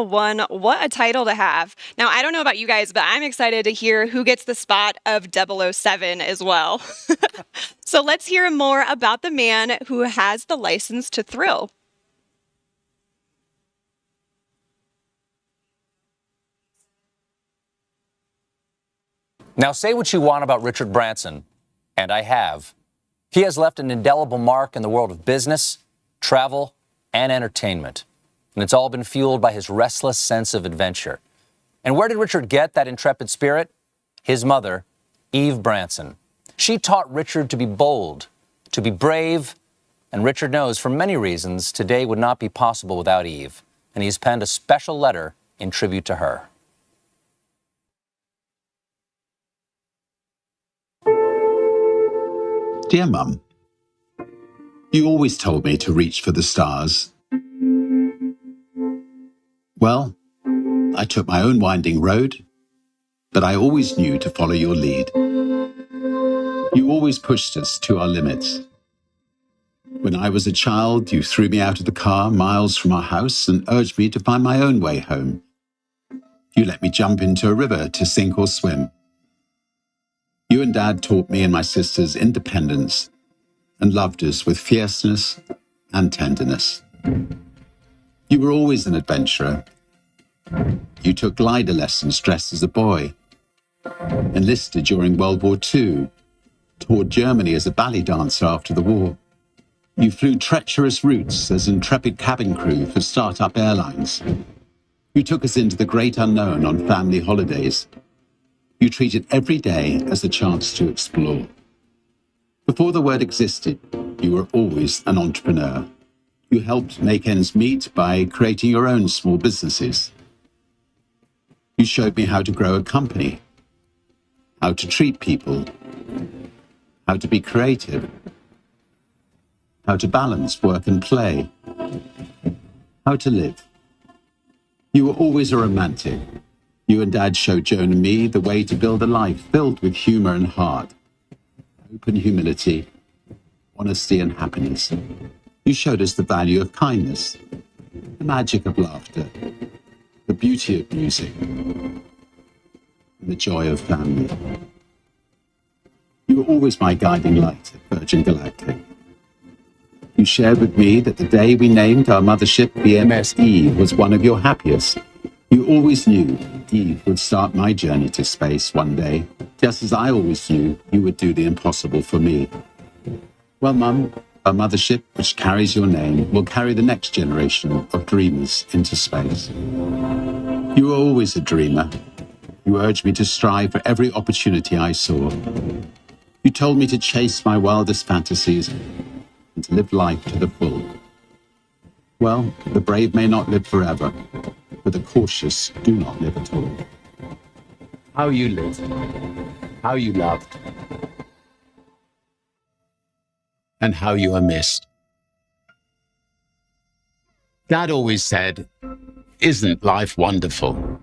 001. What a title to have. Now, I don't know about you guys, but I'm excited to hear who gets the spot of 007 as well. So let's hear more about the man who has the license to thrill. Now, say what you want about Richard Branson, and I have. He has left an indelible mark in the world of business, travel, and entertainment. And it's all been fueled by his restless sense of adventure. And where did Richard get that intrepid spirit? His mother, Eve Branson. She taught Richard to be bold, to be brave, and Richard knows for many reasons today would not be possible without Eve. And he's penned a special letter in tribute to her. Dear Mum, you always told me to reach for the stars. Well, I took my own winding road, but I always knew to follow your lead. You always pushed us to our limits. When I was a child, you threw me out of the car miles from our house and urged me to find my own way home. You let me jump into a river to sink or swim. You and Dad taught me and my sisters independence and loved us with fierceness and tenderness. You were always an adventurer. You took glider lessons dressed as a boy, enlisted during World War II, toured Germany as a ballet dancer after the war. You flew treacherous routes as intrepid cabin crew for start-up airlines. You took us into the great unknown on family holidays. You treated every day as a chance to explore. Before the word existed, you were always an entrepreneur. You helped make ends meet by creating your own small businesses. You showed me how to grow a company, how to treat people, how to be creative, how to balance work and play, how to live. You were always a romantic. You and Dad showed Joan and me the way to build a life filled with humor and heart, open humility, honesty and happiness. You showed us the value of kindness, the magic of laughter, the beauty of music, and the joy of family. You were always my guiding light at Virgin Galactic. You shared with me that the day we named our mothership VMS Eve was one of your happiest. You always knew Eve would start my journey to space one day, just as I always knew you would do the impossible for me. Well, Mum, our mothership, which carries your name, will carry the next generation of dreamers into space. You were always a dreamer. You urged me to strive for every opportunity I saw. You told me to chase my wildest fantasies and to live life to the full. Well, the brave may not live forever, but the cautious do not live at all. How you lived, how you loved, and how you are missed. Dad always said, "Isn't life wonderful?"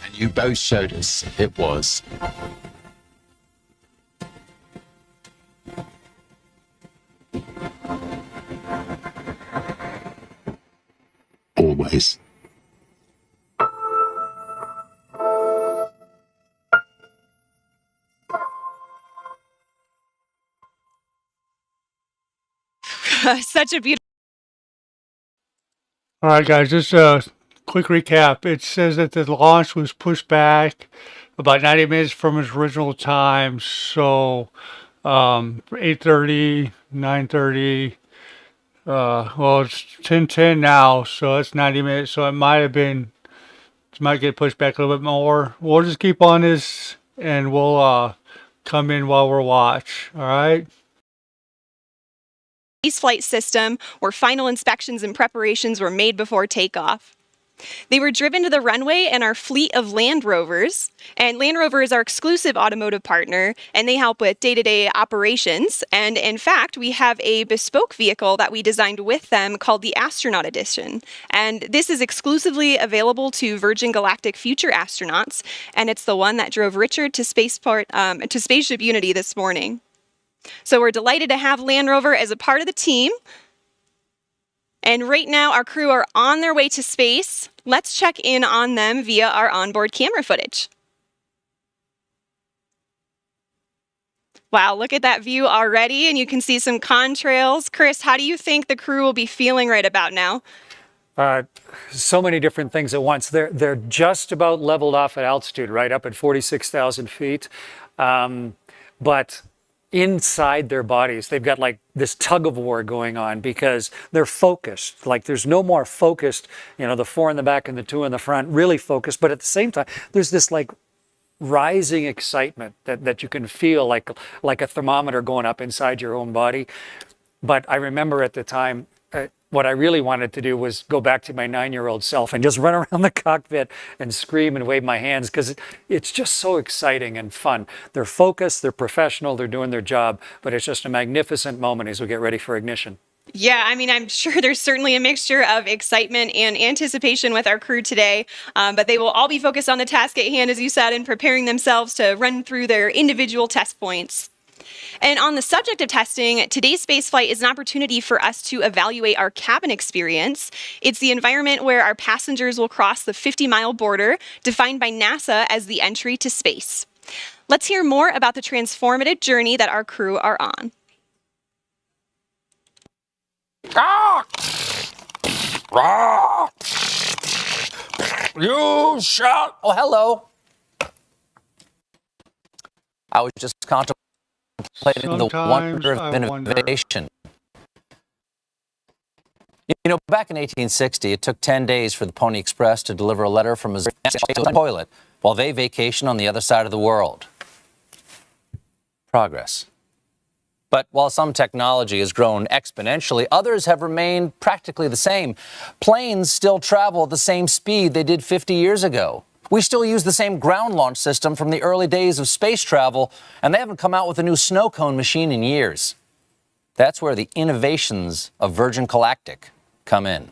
And you both showed us it was. Always. Such a beautiful. All right, guys, just a quick recap. It says that the launch was pushed back about 90 minutes from its original time. So 8:30, 9:30. Well, it's 10:10 now, so it's 90 minutes. So it might get pushed back a little bit more. We'll just keep on this, and we'll come in while we're watch. All right. Space flight system where final inspections and preparations were made before takeoff. They were driven to the runway in our fleet of Land Rovers, and Land Rover is our exclusive automotive partner, and they help with day-to-day operations. And in fact, we have a bespoke vehicle that we designed with them called the Astronaut Edition. And this is exclusively available to Virgin Galactic future astronauts, and it's the one that drove Richard to Spaceship Unity this morning. So we're delighted to have Land Rover as a part of the team. And right now, our crew are on their way to space. Let's check in on them via our onboard camera footage. Wow, look at that view already, and you can see some contrails. Chris, how do you think the crew will be feeling right about now? So many different things at once. They're just about leveled off at altitude, right up at 46,000 feet. But inside their bodies, they've got like this tug of war going on because they're focused. Like there's no more focused, the 4 in the back and the 2 in the front, really focused. But at the same time, there's this like rising excitement that you can feel like a thermometer going up inside your own body. But I remember at the time, what I really wanted to do was go back to my 9-year-old self and just run around the cockpit and scream and wave my hands because it's just so exciting and fun. They're focused, they're professional, they're doing their job, but it's just a magnificent moment as we get ready for ignition. Yeah, I mean, I'm sure there's certainly a mixture of excitement and anticipation with our crew today, but they will all be focused on the task at hand, as you said, and preparing themselves to run through their individual test points. And on the subject of testing, today's spaceflight is an opportunity for us to evaluate our cabin experience. It's the environment where our passengers will cross the 50-mile border, defined by NASA as the entry to space. Let's hear more about the transformative journey that our crew are on. You shall. Oh, hello. I was just contemplating the wonder of innovation. Back in 1860, it took 10 days for the Pony Express to deliver a letter from Missouri to a toilet while they vacationed on the other side of the world. Progress. But while some technology has grown exponentially, others have remained practically the same. Planes still travel at the same speed they did 50 years ago. We still use the same ground launch system from the early days of space travel, and they haven't come out with a new snow cone machine in years. That's where the innovations of Virgin Galactic come in.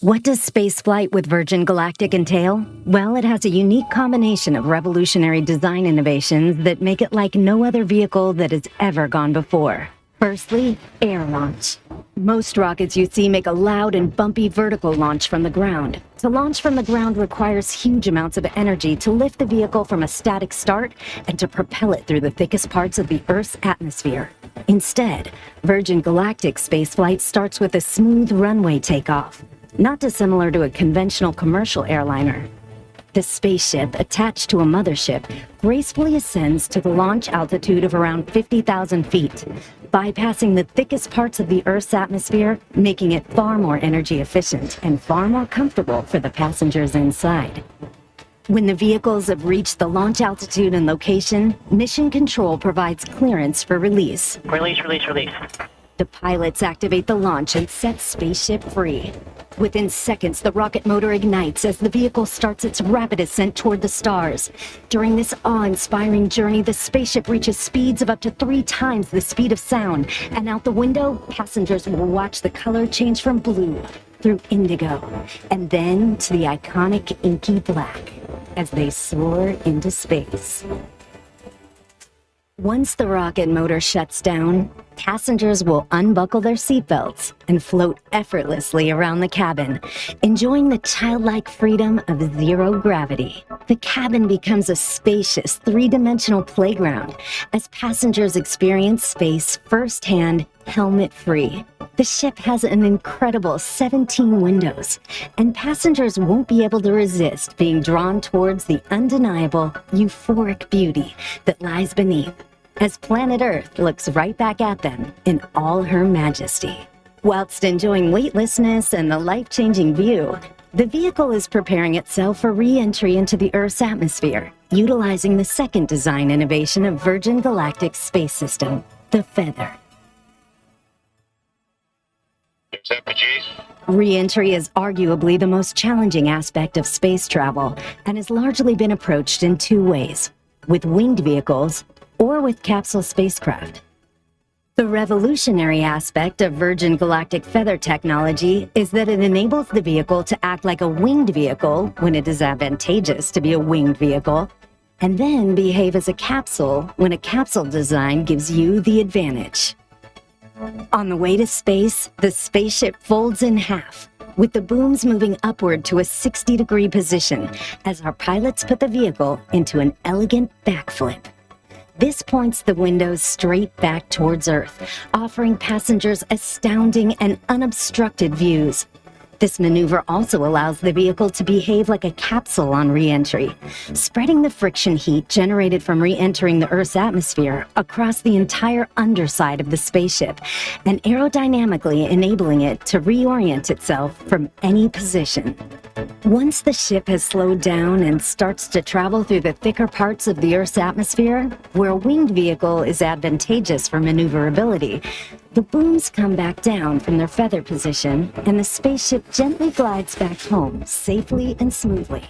What does spaceflight with Virgin Galactic entail? Well, it has a unique combination of revolutionary design innovations that make it like no other vehicle that has ever gone before. Firstly, air launch. Most rockets you see make a loud and bumpy vertical launch from the ground. To launch from the ground requires huge amounts of energy to lift the vehicle from a static start and to propel it through the thickest parts of the Earth's atmosphere. Instead, Virgin Galactic spaceflight starts with a smooth runway takeoff, not dissimilar to a conventional commercial airliner. The spaceship, attached to a mothership, gracefully ascends to the launch altitude of around 50,000 feet, bypassing the thickest parts of the Earth's atmosphere, making it far more energy efficient and far more comfortable for the passengers inside. When the vehicles have reached the launch altitude and location, Mission Control provides clearance for release. Release. The pilots activate the launch and set spaceship free. Within seconds, the rocket motor ignites as the vehicle starts its rapid ascent toward the stars. During this awe-inspiring journey, the spaceship reaches speeds of up to 3 times the speed of sound, and out the window, passengers will watch the color change from blue through indigo, and then to the iconic inky black as they soar into space. Once the rocket motor shuts down, passengers will unbuckle their seatbelts and float effortlessly around the cabin, enjoying the childlike freedom of zero gravity. The cabin becomes a spacious, 3-dimensional playground as passengers experience space firsthand, helmet-free. The ship has an incredible 17 windows, and passengers won't be able to resist being drawn towards the undeniable, euphoric beauty that lies beneath, as planet Earth looks right back at them in all her majesty. Whilst enjoying weightlessness and the life-changing view, the vehicle is preparing itself for re-entry into the Earth's atmosphere, utilizing the second design innovation of Virgin Galactic's space system, the Feather. Re-entry is arguably the most challenging aspect of space travel and has largely been approached in 2 ways, with winged vehicles or with capsule spacecraft. The revolutionary aspect of Virgin Galactic Feather technology is that it enables the vehicle to act like a winged vehicle when it is advantageous to be a winged vehicle, and then behave as a capsule when a capsule design gives you the advantage. On the way to space, the spaceship folds in half, with the booms moving upward to a 60-degree position as our pilots put the vehicle into an elegant backflip. This points the windows straight back towards Earth, offering passengers astounding and unobstructed views. This maneuver also allows the vehicle to behave like a capsule on re-entry, spreading the friction heat generated from re-entering the Earth's atmosphere across the entire underside of the spaceship, and aerodynamically enabling it to reorient itself from any position. Once the ship has slowed down and starts to travel through the thicker parts of the Earth's atmosphere, where a winged vehicle is advantageous for maneuverability, the booms come back down from their feather position, and the spaceship gently glides back home safely and smoothly,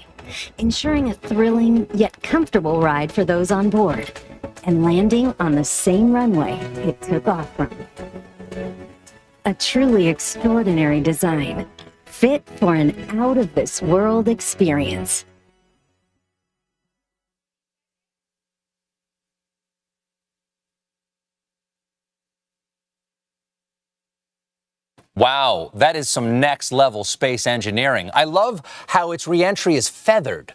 ensuring a thrilling yet comfortable ride for those on board, and landing on the same runway it took off from. A truly extraordinary design, fit for an out-of-this-world experience. Wow, that is some next level space engineering. I love how its reentry is feathered,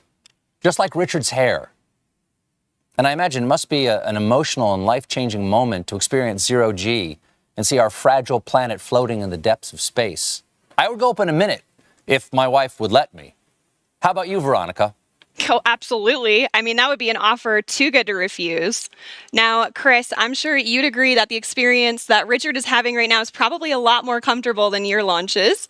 just like Richard's hair. And I imagine it must be an emotional and life-changing moment to experience zero G and see our fragile planet floating in the depths of space. I would go up in a minute if my wife would let me. How about you, Veronica? Oh, absolutely. I mean, that would be an offer too good to refuse. Now, Chris, I'm sure you'd agree that the experience that Richard is having right now is probably a lot more comfortable than your launches.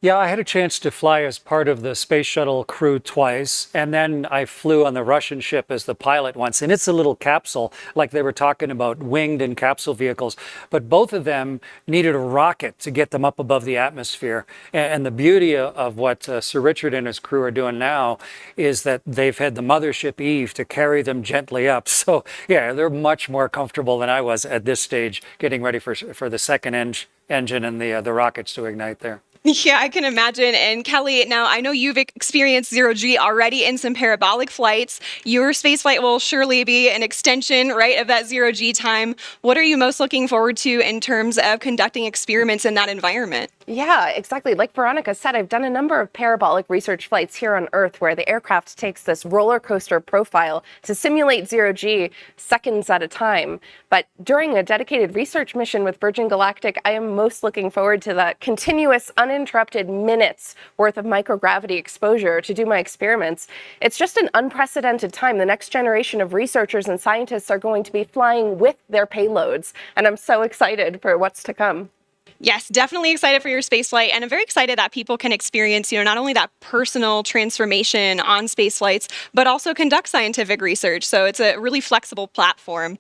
Yeah, I had a chance to fly as part of the space shuttle crew twice, and then I flew on the Russian ship as the pilot once. And it's a little capsule, like they were talking about winged and capsule vehicles. But both of them needed a rocket to get them up above the atmosphere. And the beauty of what Sir Richard and his crew are doing now is that they've had the mothership Eve to carry them gently up. So yeah, they're much more comfortable than I was at this stage, getting ready for the second engine and the rockets to ignite there. Yeah, I can imagine. And Kelly, now I know you've experienced zero G already in some parabolic flights. Your space flight will surely be an extension, right, of that zero G time. What are you most looking forward to in terms of conducting experiments in that environment? Yeah, exactly. Like Veronica said, I've done a number of parabolic research flights here on Earth where the aircraft takes this roller coaster profile to simulate zero G seconds at a time. But during a dedicated research mission with Virgin Galactic, I am most looking forward to that continuous, uninterrupted minutes worth of microgravity exposure to do my experiments. It's just an unprecedented time. The next generation of researchers and scientists are going to be flying with their payloads, and I'm so excited for what's to come. Yes, definitely excited for your space flight, and I'm very excited that people can experience, not only that personal transformation on space flights, but also conduct scientific research. So it's a really flexible platform.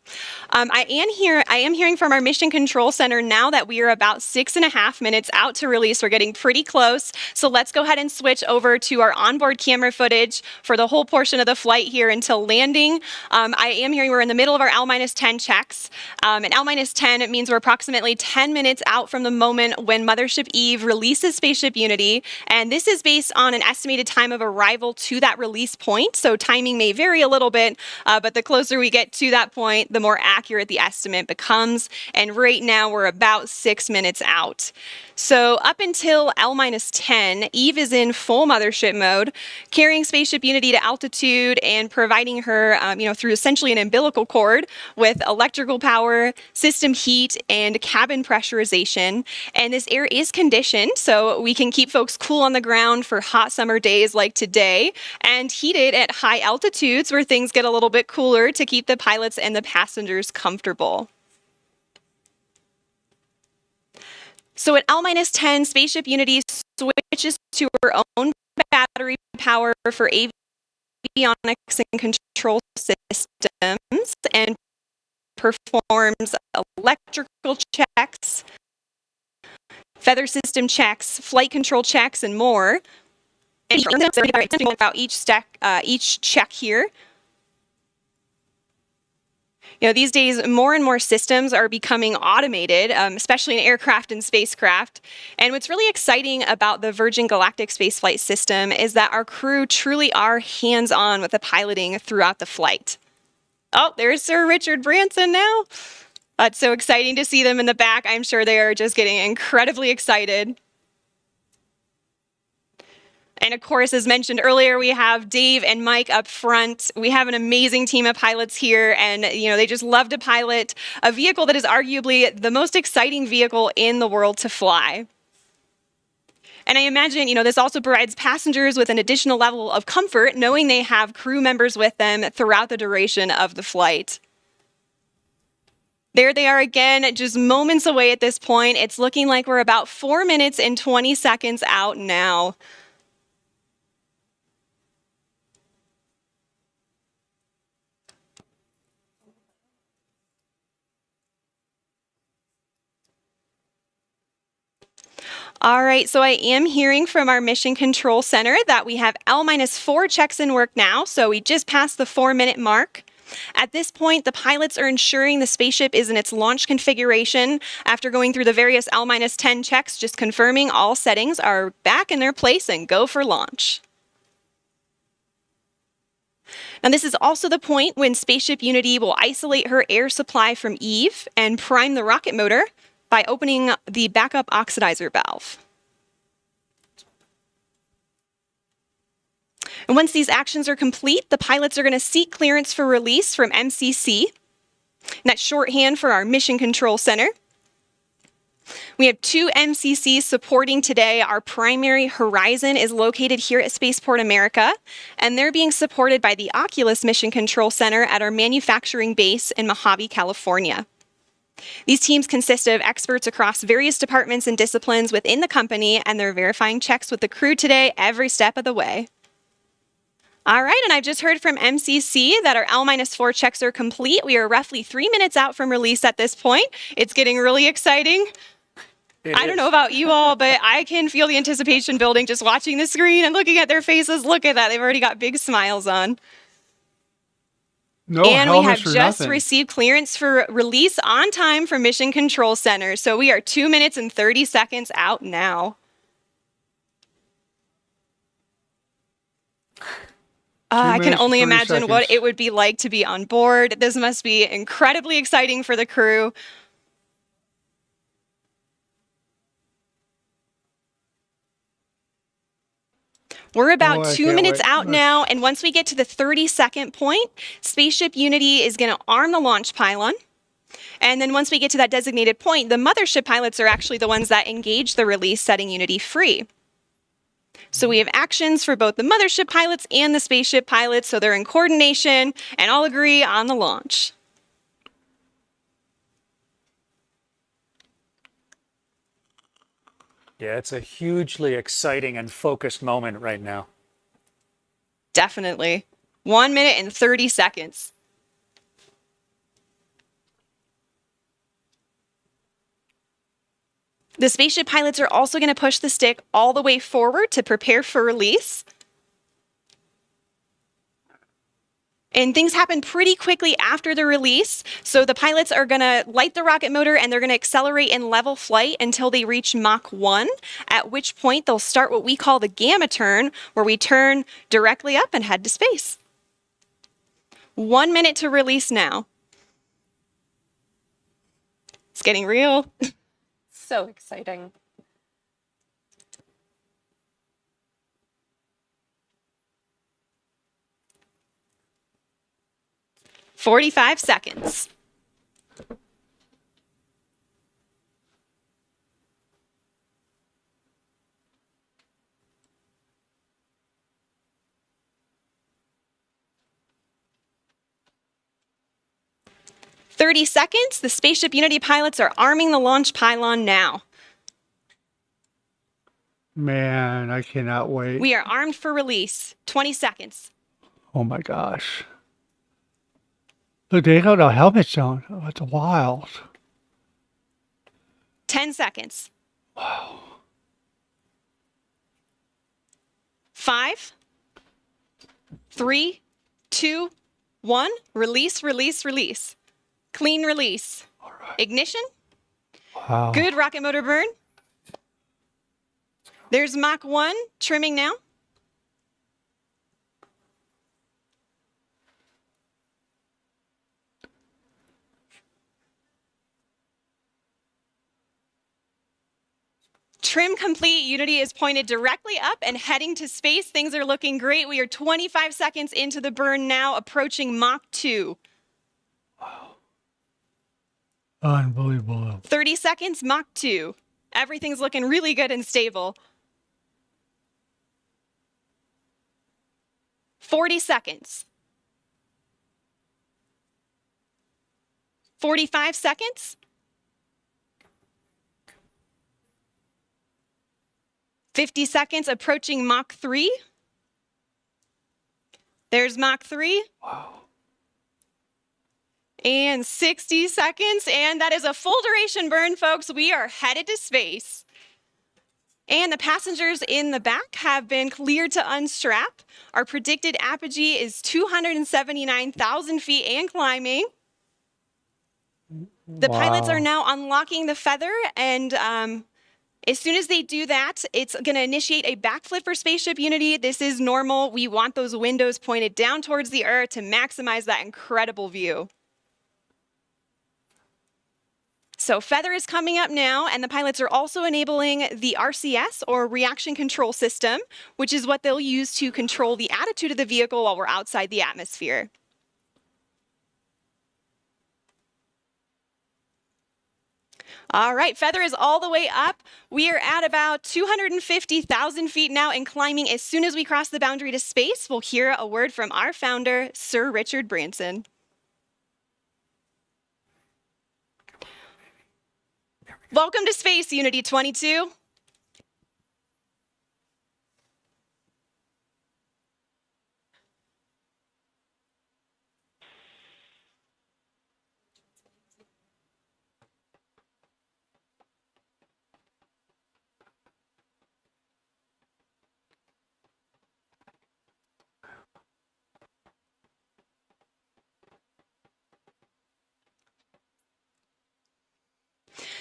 I am hearing from our Mission Control Center now that we are about 6.5 minutes out to release. We're getting pretty close. So let's go ahead and switch over to our onboard camera footage for the whole portion of the flight here until landing. I am hearing we're in the middle of our L-10 checks. And L-10 means we're approximately 10 minutes out from the moment when Mothership Eve releases Spaceship Unity, and this is based on an estimated time of arrival to that release point, so timing may vary a little bit, but the closer we get to that point, the more accurate the estimate becomes, and right now we're about 6 minutes out. So up until L-10, Eve is in full mothership mode, carrying Spaceship Unity to altitude and providing her, through essentially an umbilical cord with electrical power, system heat, and cabin pressurization. And this air is conditioned, so we can keep folks cool on the ground for hot summer days like today, and heated at high altitudes where things get a little bit cooler to keep the pilots and the passengers comfortable. So at L-10, Spaceship Unity switches to her own battery power for avionics and control systems and performs electrical checks, feather system checks, flight control checks, and more. And about each check here. These days, more and more systems are becoming automated, especially in aircraft and spacecraft. And what's really exciting about the Virgin Galactic spaceflight system is that our crew truly are hands-on with the piloting throughout the flight. Oh, there's Sir Richard Branson now. It's so exciting to see them in the back. I'm sure they are just getting incredibly excited. And of course, as mentioned earlier, we have Dave and Mike up front. We have an amazing team of pilots here, and they just love to pilot a vehicle that is arguably the most exciting vehicle in the world to fly. And I imagine, this also provides passengers with an additional level of comfort knowing they have crew members with them throughout the duration of the flight. There they are again, just moments away at this point. It's looking like we're about 4 minutes and 20 seconds out now. All right, so I am hearing from our Mission Control Center that we have L-4 checks in work now, so we just passed the 4-minute mark. At this point, the pilots are ensuring the spaceship is in its launch configuration after going through the various L-10 checks, just confirming all settings are back in their place and go for launch. Now, this is also the point when Spaceship Unity will isolate her air supply from Eve and prime the rocket motor by opening the backup oxidizer valve. And once these actions are complete, the pilots are going to seek clearance for release from MCC. And that's shorthand for our Mission Control Center. We have 2 MCCs supporting today. Our primary Horizon is located here at Spaceport America, and they're being supported by the Oculus Mission Control Center at our manufacturing base in Mojave, California. These teams consist of experts across various departments and disciplines within the company, and they're verifying checks with the crew today every step of the way. All right, and I've just heard from MCC that our L-4 checks are complete. We are roughly 3 minutes out from release at this point. It's getting really exciting. I don't know about you all, but I can feel the anticipation building just watching the screen and looking at their faces. Look at that. They've already got big smiles on. No and we have helmets or just nothing. received clearance for release on time from Mission Control Center. So we are 2 minutes and 30 seconds out now. I can only imagine what it would be like to be on board. This must be incredibly exciting for the crew. We're about 2 minutes out now, and once we get to the 30-second point, Spaceship Unity is going to arm the launch pylon. And then once we get to that designated point, the mothership pilots are actually the ones that engage the release, setting Unity free. So we have actions for both the mothership pilots and the spaceship pilots, so they're in coordination and all agree on the launch. Yeah, it's a hugely exciting and focused moment right now. Definitely. 1 minute and 30 seconds. The spaceship pilots are also going to push the stick all the way forward to prepare for release. And things happen pretty quickly after the release. So the pilots are going to light the rocket motor and they're going to accelerate in level flight until they reach Mach 1, at which point they'll start what we call the gamma turn, where we turn directly up and head to space. 1 minute to release now. It's getting real. So exciting. "45 seconds. "30 seconds. The Spaceship Unity pilots are arming the launch pylon now. Man, I cannot wait. We are armed for release. 20 seconds. Oh my gosh. Look, they got the helmets on. Oh, that's wild. 10 seconds. Wow. 5, 3, 2, 1. Release, release, release. Clean release. Ignition. Wow. Good rocket motor burn. There's Mach 1 trimming now. Trim complete. Unity is pointed directly up and heading to space. Things are looking great. We are 25 seconds into the burn now, approaching Mach 2. Unbelievable. 30 seconds, Mach 2. Everything's looking really good and stable. 40 seconds. 45 seconds. 50 seconds, approaching Mach 3. There's Mach 3. Wow. And 60 seconds, and that is a full duration burn, folks. We are headed to space. And the passengers in the back have been cleared to unstrap. Our predicted apogee is 279,000 feet and climbing. The pilots are now unlocking the feather, and as soon as they do that, it's going to initiate a backflip for Spaceship Unity. This is normal. We want those windows pointed down towards the Earth to maximize that incredible view. So feather is coming up now, and the pilots are also enabling the RCS, or Reaction Control System, which is what they'll use to control the attitude of the vehicle while we're outside the atmosphere. All right, feather is all the way up. We are at about 250,000 feet now and climbing. As soon as we cross the boundary to space, we'll hear a word from our founder, Sir Richard Branson. Welcome to Space, Unity 22.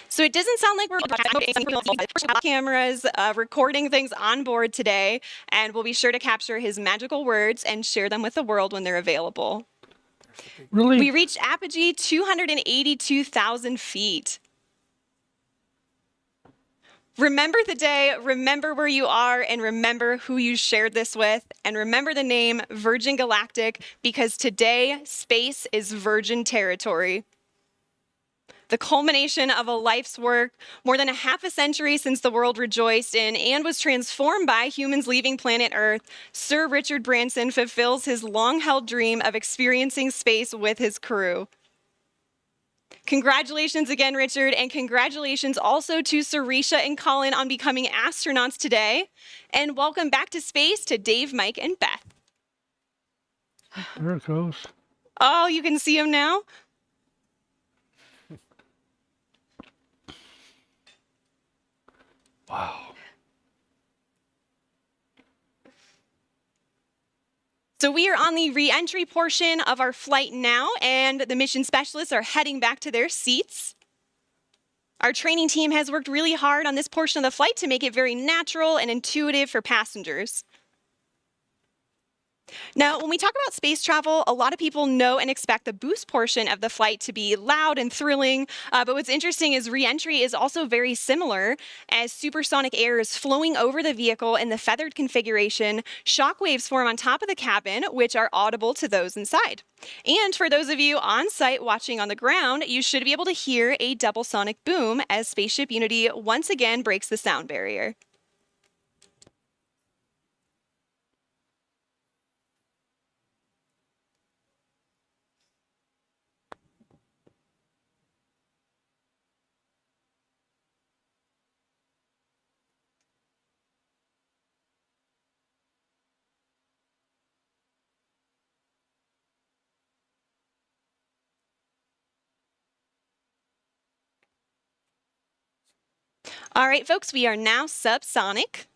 So it doesn't sound like we're cameras recording things on board today, and we'll be sure to capture his magical words and share them with the world when they're available. Really? We reached apogee 282,000 feet. Remember the day, remember where you are, and remember who you shared this with, and remember the name Virgin Galactic, because today, space is virgin territory. The culmination of a life's work, more than a half a century since the world rejoiced in and was transformed by humans leaving planet Earth, Sir Richard Branson fulfills his long-held dream of experiencing space with his crew. Congratulations again, Richard, and congratulations also to Sarisha and Colin on becoming astronauts today. And welcome back to space to Dave, Mike, and Beth. There it goes. Oh, you can see him now? Wow. So we are on the re-entry portion of our flight now, and the mission specialists are heading back to their seats. Our training team has worked really hard on this portion of the flight to make it very natural and intuitive for passengers. Now, when we talk about space travel, a lot of people know and expect the boost portion of the flight to be loud and thrilling, but what's interesting is re-entry is also very similar, as supersonic air is flowing over the vehicle in the feathered configuration. Shock waves form on top of the cabin, which are audible to those inside. And for those of you on site watching on the ground, you should be able to hear a double sonic boom as Spaceship Unity once again breaks the sound barrier. All right, folks, we are now subsonic,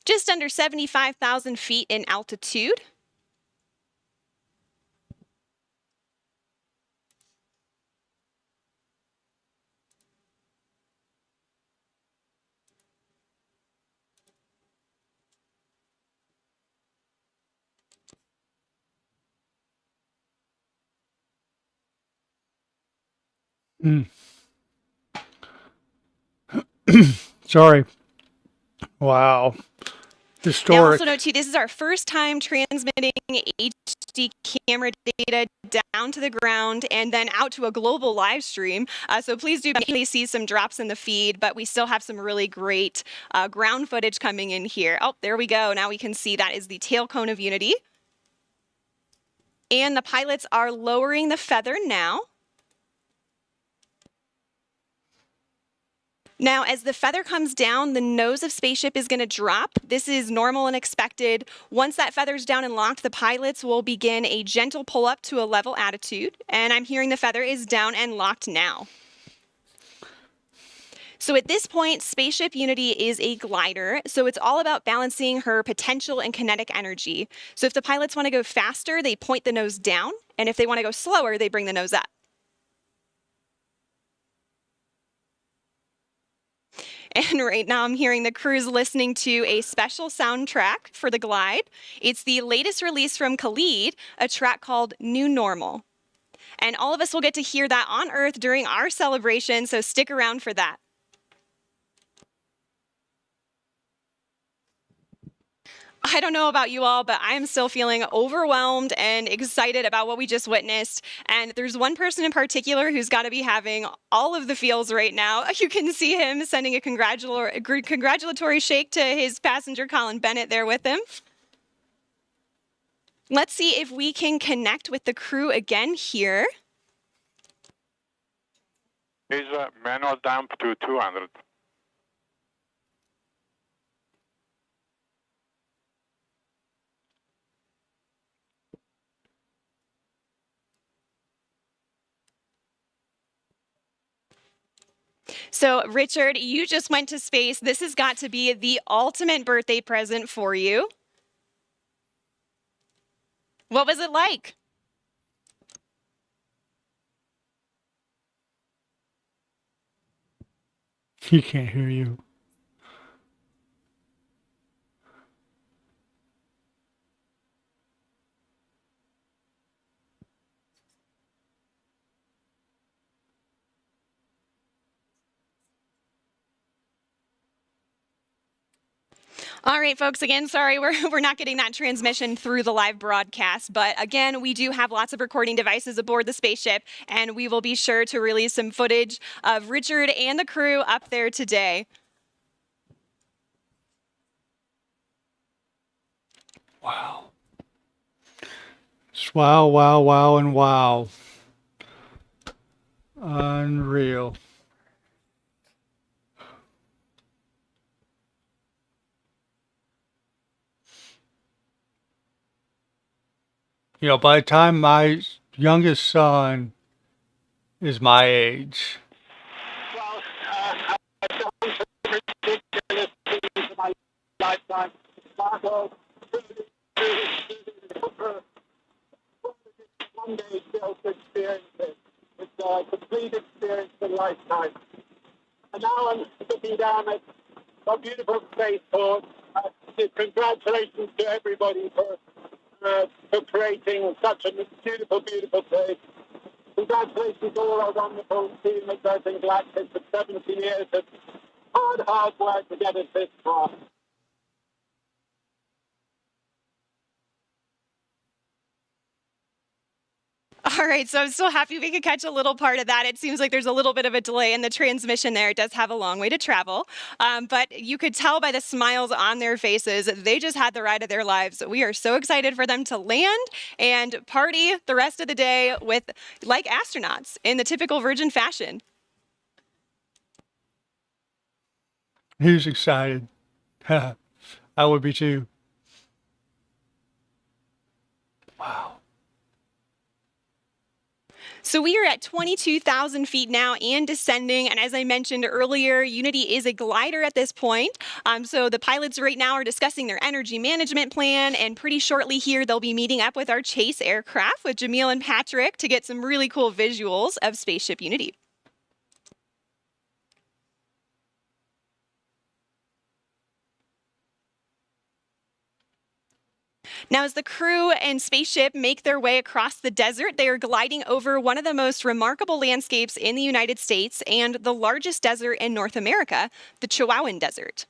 just under 75,000 feet in altitude. Sorry. Wow. Now, Historic. also note too, this is our first time transmitting HD camera data down to the ground and then out to a global live stream. So please do see some drops in the feed, but we still have some really great ground footage coming in here. Oh, there we go. Now we can see that is the tail cone of Unity. And the pilots are lowering the feather now. Now, as the feather comes down, the nose of spaceship is going to drop. This is normal and expected. Once that feather's down and locked, the pilots will begin a gentle pull up to a level attitude. And I'm hearing the feather is down and locked now. So at this point, Spaceship Unity is a glider, so it's all about balancing her potential and kinetic energy. So if the pilots want to go faster, they point the nose down, and if they want to go slower, they bring the nose up. And right now I'm hearing the crew's listening to a special soundtrack for the glide. It's the latest release from Khalid, a track called New Normal. And all of us will get to hear that on Earth during our celebration, so stick around for that. I don't know about you all, but I am still feeling overwhelmed and excited about what we just witnessed. And there's one person in particular who's got to be having all of the feels right now. You can see him sending a congratulatory shake to his passenger, Colin Bennett, there with him. Let's see if we can connect with the crew again here. Is manual dump to 200. So, Richard, you just went to space. This has got to be the ultimate birthday present for you. What was it like? He can't hear you. All right, folks, again, sorry, we're not getting that transmission through the live broadcast. But again, we do have lots of recording devices aboard the spaceship, and we will be sure to release some footage of Richard and the crew up there today. Wow. Just wow, wow, wow, and wow. Unreal. You know, by the time my youngest son is my age, Lifetime. One day still to experience it. It's a complete experience for a lifetime. And now I'm looking down at a beautiful spaceport. Congratulations to everybody for creating such a beautiful, beautiful place. Congratulations to all our wonderful team at Virgin Galactic for 17 years of hard work to get us this far. All right, so I'm so happy we could catch a little part of that. It seems like there's a little bit of a delay in the transmission there. It does have a long way to travel. But you could tell by the smiles on their faces, they just had the ride of their lives. We are so excited for them to land and party the rest of the day with like astronauts in the typical Virgin fashion. he's excited. I would be too. Wow. So we are at 22,000 feet now and descending. And as I mentioned earlier, Unity is a glider at this point. So the pilots right now are discussing their energy management plan. And pretty shortly here, they'll be meeting up with our chase aircraft with Jamil and Patrick to get some really cool visuals of Spaceship Unity. Now, as the crew and spaceship make their way across the desert, they are gliding over one of the most remarkable landscapes in the United States and the largest desert in North America, the Chihuahuan Desert.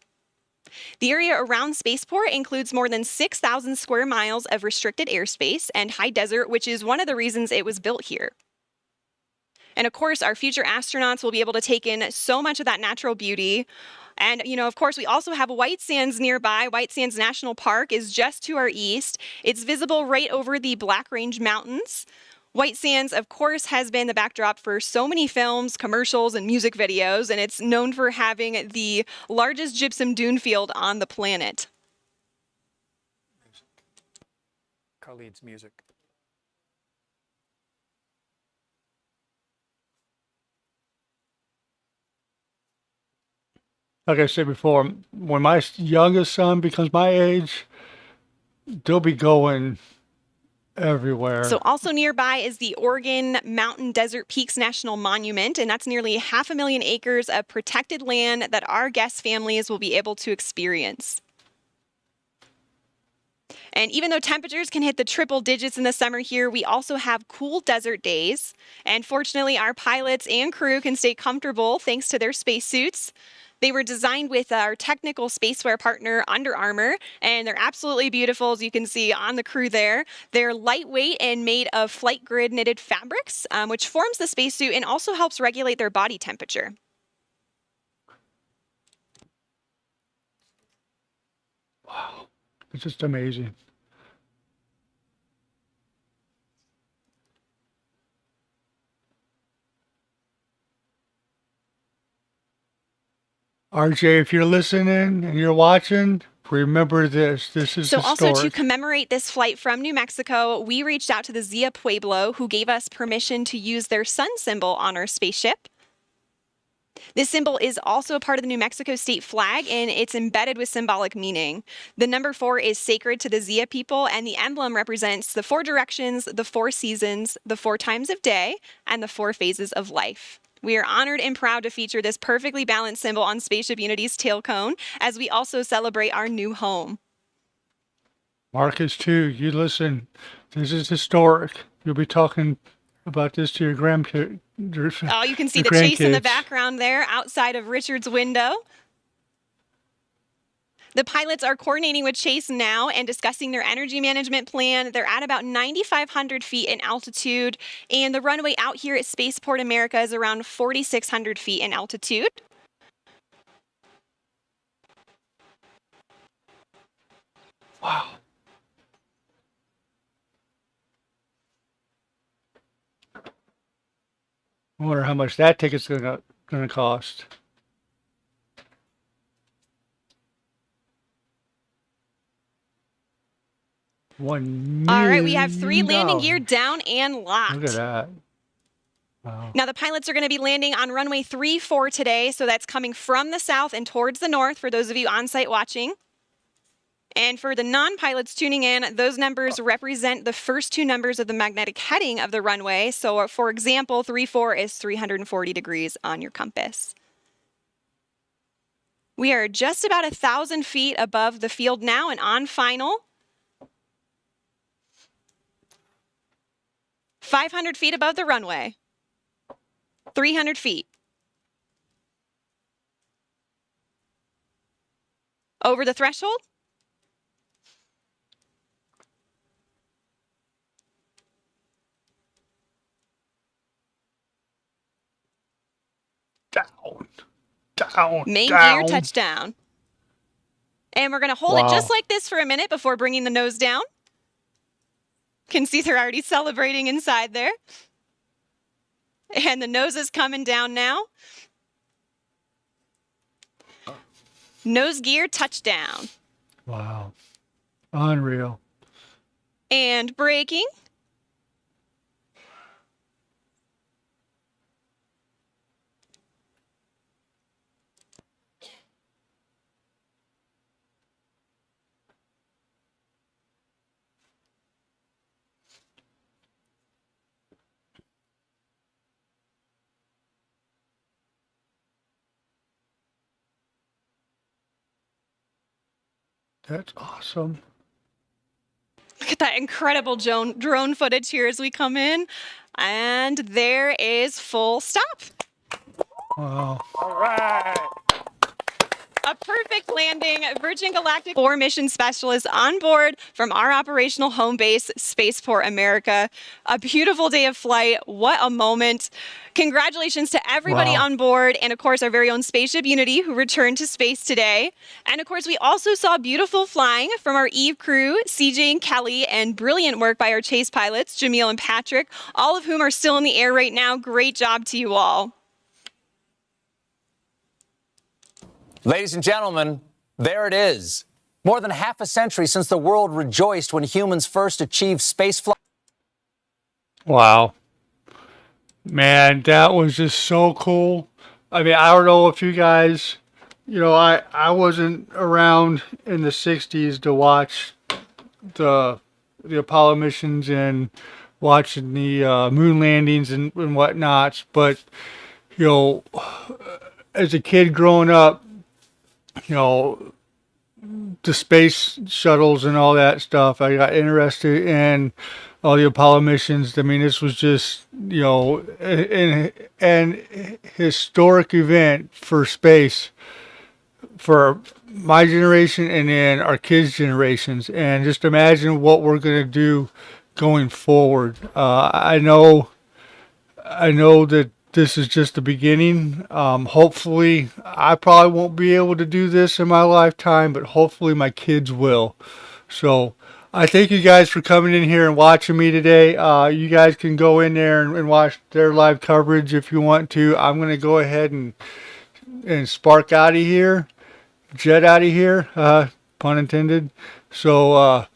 The area around Spaceport includes more than 6,000 square miles of restricted airspace and high desert, which is one of the reasons it was built here. And of course, our future astronauts will be able to take in so much of that natural beauty. And, of course, we also have White Sands nearby. White Sands National Park is just to our east. It's visible right over the Black Range Mountains. White Sands, of course, has been the backdrop for so many films, commercials, and music videos, and it's known for having the largest gypsum dune field on the planet. Khalid's music. Like I said before, when my youngest son becomes my age, they'll be going everywhere. So also nearby is the Oregon Mountain Desert Peaks National Monument, and that's nearly 500,000 acres of protected land that our guest families will be able to experience. And even though temperatures can hit the triple digits in the summer here, we also have cool desert days. And fortunately, our pilots and crew can stay comfortable thanks to their spacesuits. They were designed with our technical spacewear partner, Under Armour, and they're absolutely beautiful, as you can see on the crew there. They're lightweight and made of flight grid knitted fabrics, which forms the spacesuit and also helps regulate their body temperature. Wow, it's just amazing. RJ, if you're listening and you're watching, remember this. This is So historic. also to commemorate this flight from New Mexico, we reached out to the Zia Pueblo, who gave us permission to use their sun symbol on our spaceship. This symbol is also a part of the New Mexico state flag, and it's embedded with symbolic meaning. The number 4 is sacred to the Zia people, and the emblem represents the 4 directions, the 4 seasons, the 4 times of day, and the 4 phases of life. We are honored and proud to feature this perfectly balanced symbol on Spaceship Unity's tail cone as we also celebrate our new home. Marcus, too, you listen. This is historic. You'll be talking about this to your grandkids. Oh, you can see the chase in the background there outside of Richard's window. The pilots are coordinating with Chase now and discussing their energy management plan. They're at about 9,500 feet in altitude, and the runway out here at Spaceport America is around 4,600 feet in altitude. Wow. I wonder how much that ticket's gonna cost. $1 million. All right, we have 3 landing gear down and locked. Look at that. Wow. Now the pilots are going to be landing on runway 34 today, so that's coming from the south and towards the north for those of you on site watching. And for the non-pilots tuning in, those numbers represent the first 2 numbers of the magnetic heading of the runway. So for example, 34 is 340 degrees on your compass. We are just about 1,000 feet above the field now and on final. 500 feet above the runway. 300 feet. Over the threshold. Main gear touchdown. And we're going to hold it just like this for a minute before bringing the nose down. Can see they're already celebrating inside there. And the nose is coming down now. Nose gear touchdown. Wow. Unreal. And braking. That's awesome. Look at that incredible drone footage here as we come in. And there is full stop. Wow. All right. A perfect landing. Virgin Galactic 4 mission specialists on board from our operational home base, Spaceport America. A beautiful day of flight. What a moment. Congratulations to everybody Wow. on board, and of course our very own Spaceship Unity, who returned to space today. And of course we also saw beautiful flying from our Eve crew, CJ and Kelly, and brilliant work by our chase pilots, Jamil and Patrick, all of whom are still in the air right now. Great job to you all. Ladies and gentlemen, there it is. More than half a century since the world rejoiced when humans first achieved spaceflight. Wow. Man, that was just so cool. I mean, I don't know if you guys, I wasn't around in the 60s to watch the Apollo missions and watching the moon landings and whatnot, but, as a kid growing up, the space shuttles and all that stuff, I got interested in all the Apollo missions. I mean, this was just, an historic event for space for my generation and then our kids' generations. And just imagine what we're going to do going forward. I know that this is just the beginning. Hopefully, I probably won't be able to do this in my lifetime, but hopefully my kids will. So I thank you guys for coming in here and watching me today. You guys can go in there and watch their live coverage if you want to. I'm going to go ahead and spark out of here, jet out of here, pun intended. So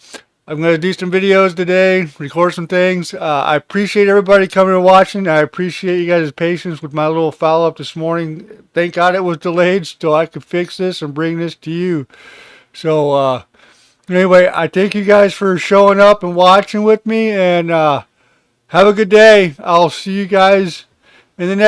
I'm going to do some videos today, record some things. I appreciate everybody coming and watching. I appreciate you guys' patience with my little follow-up this morning. Thank God it was delayed so I could fix this and bring this to you. So anyway, I thank you guys for showing up and watching with me, and have a good day. I'll see you guys in the next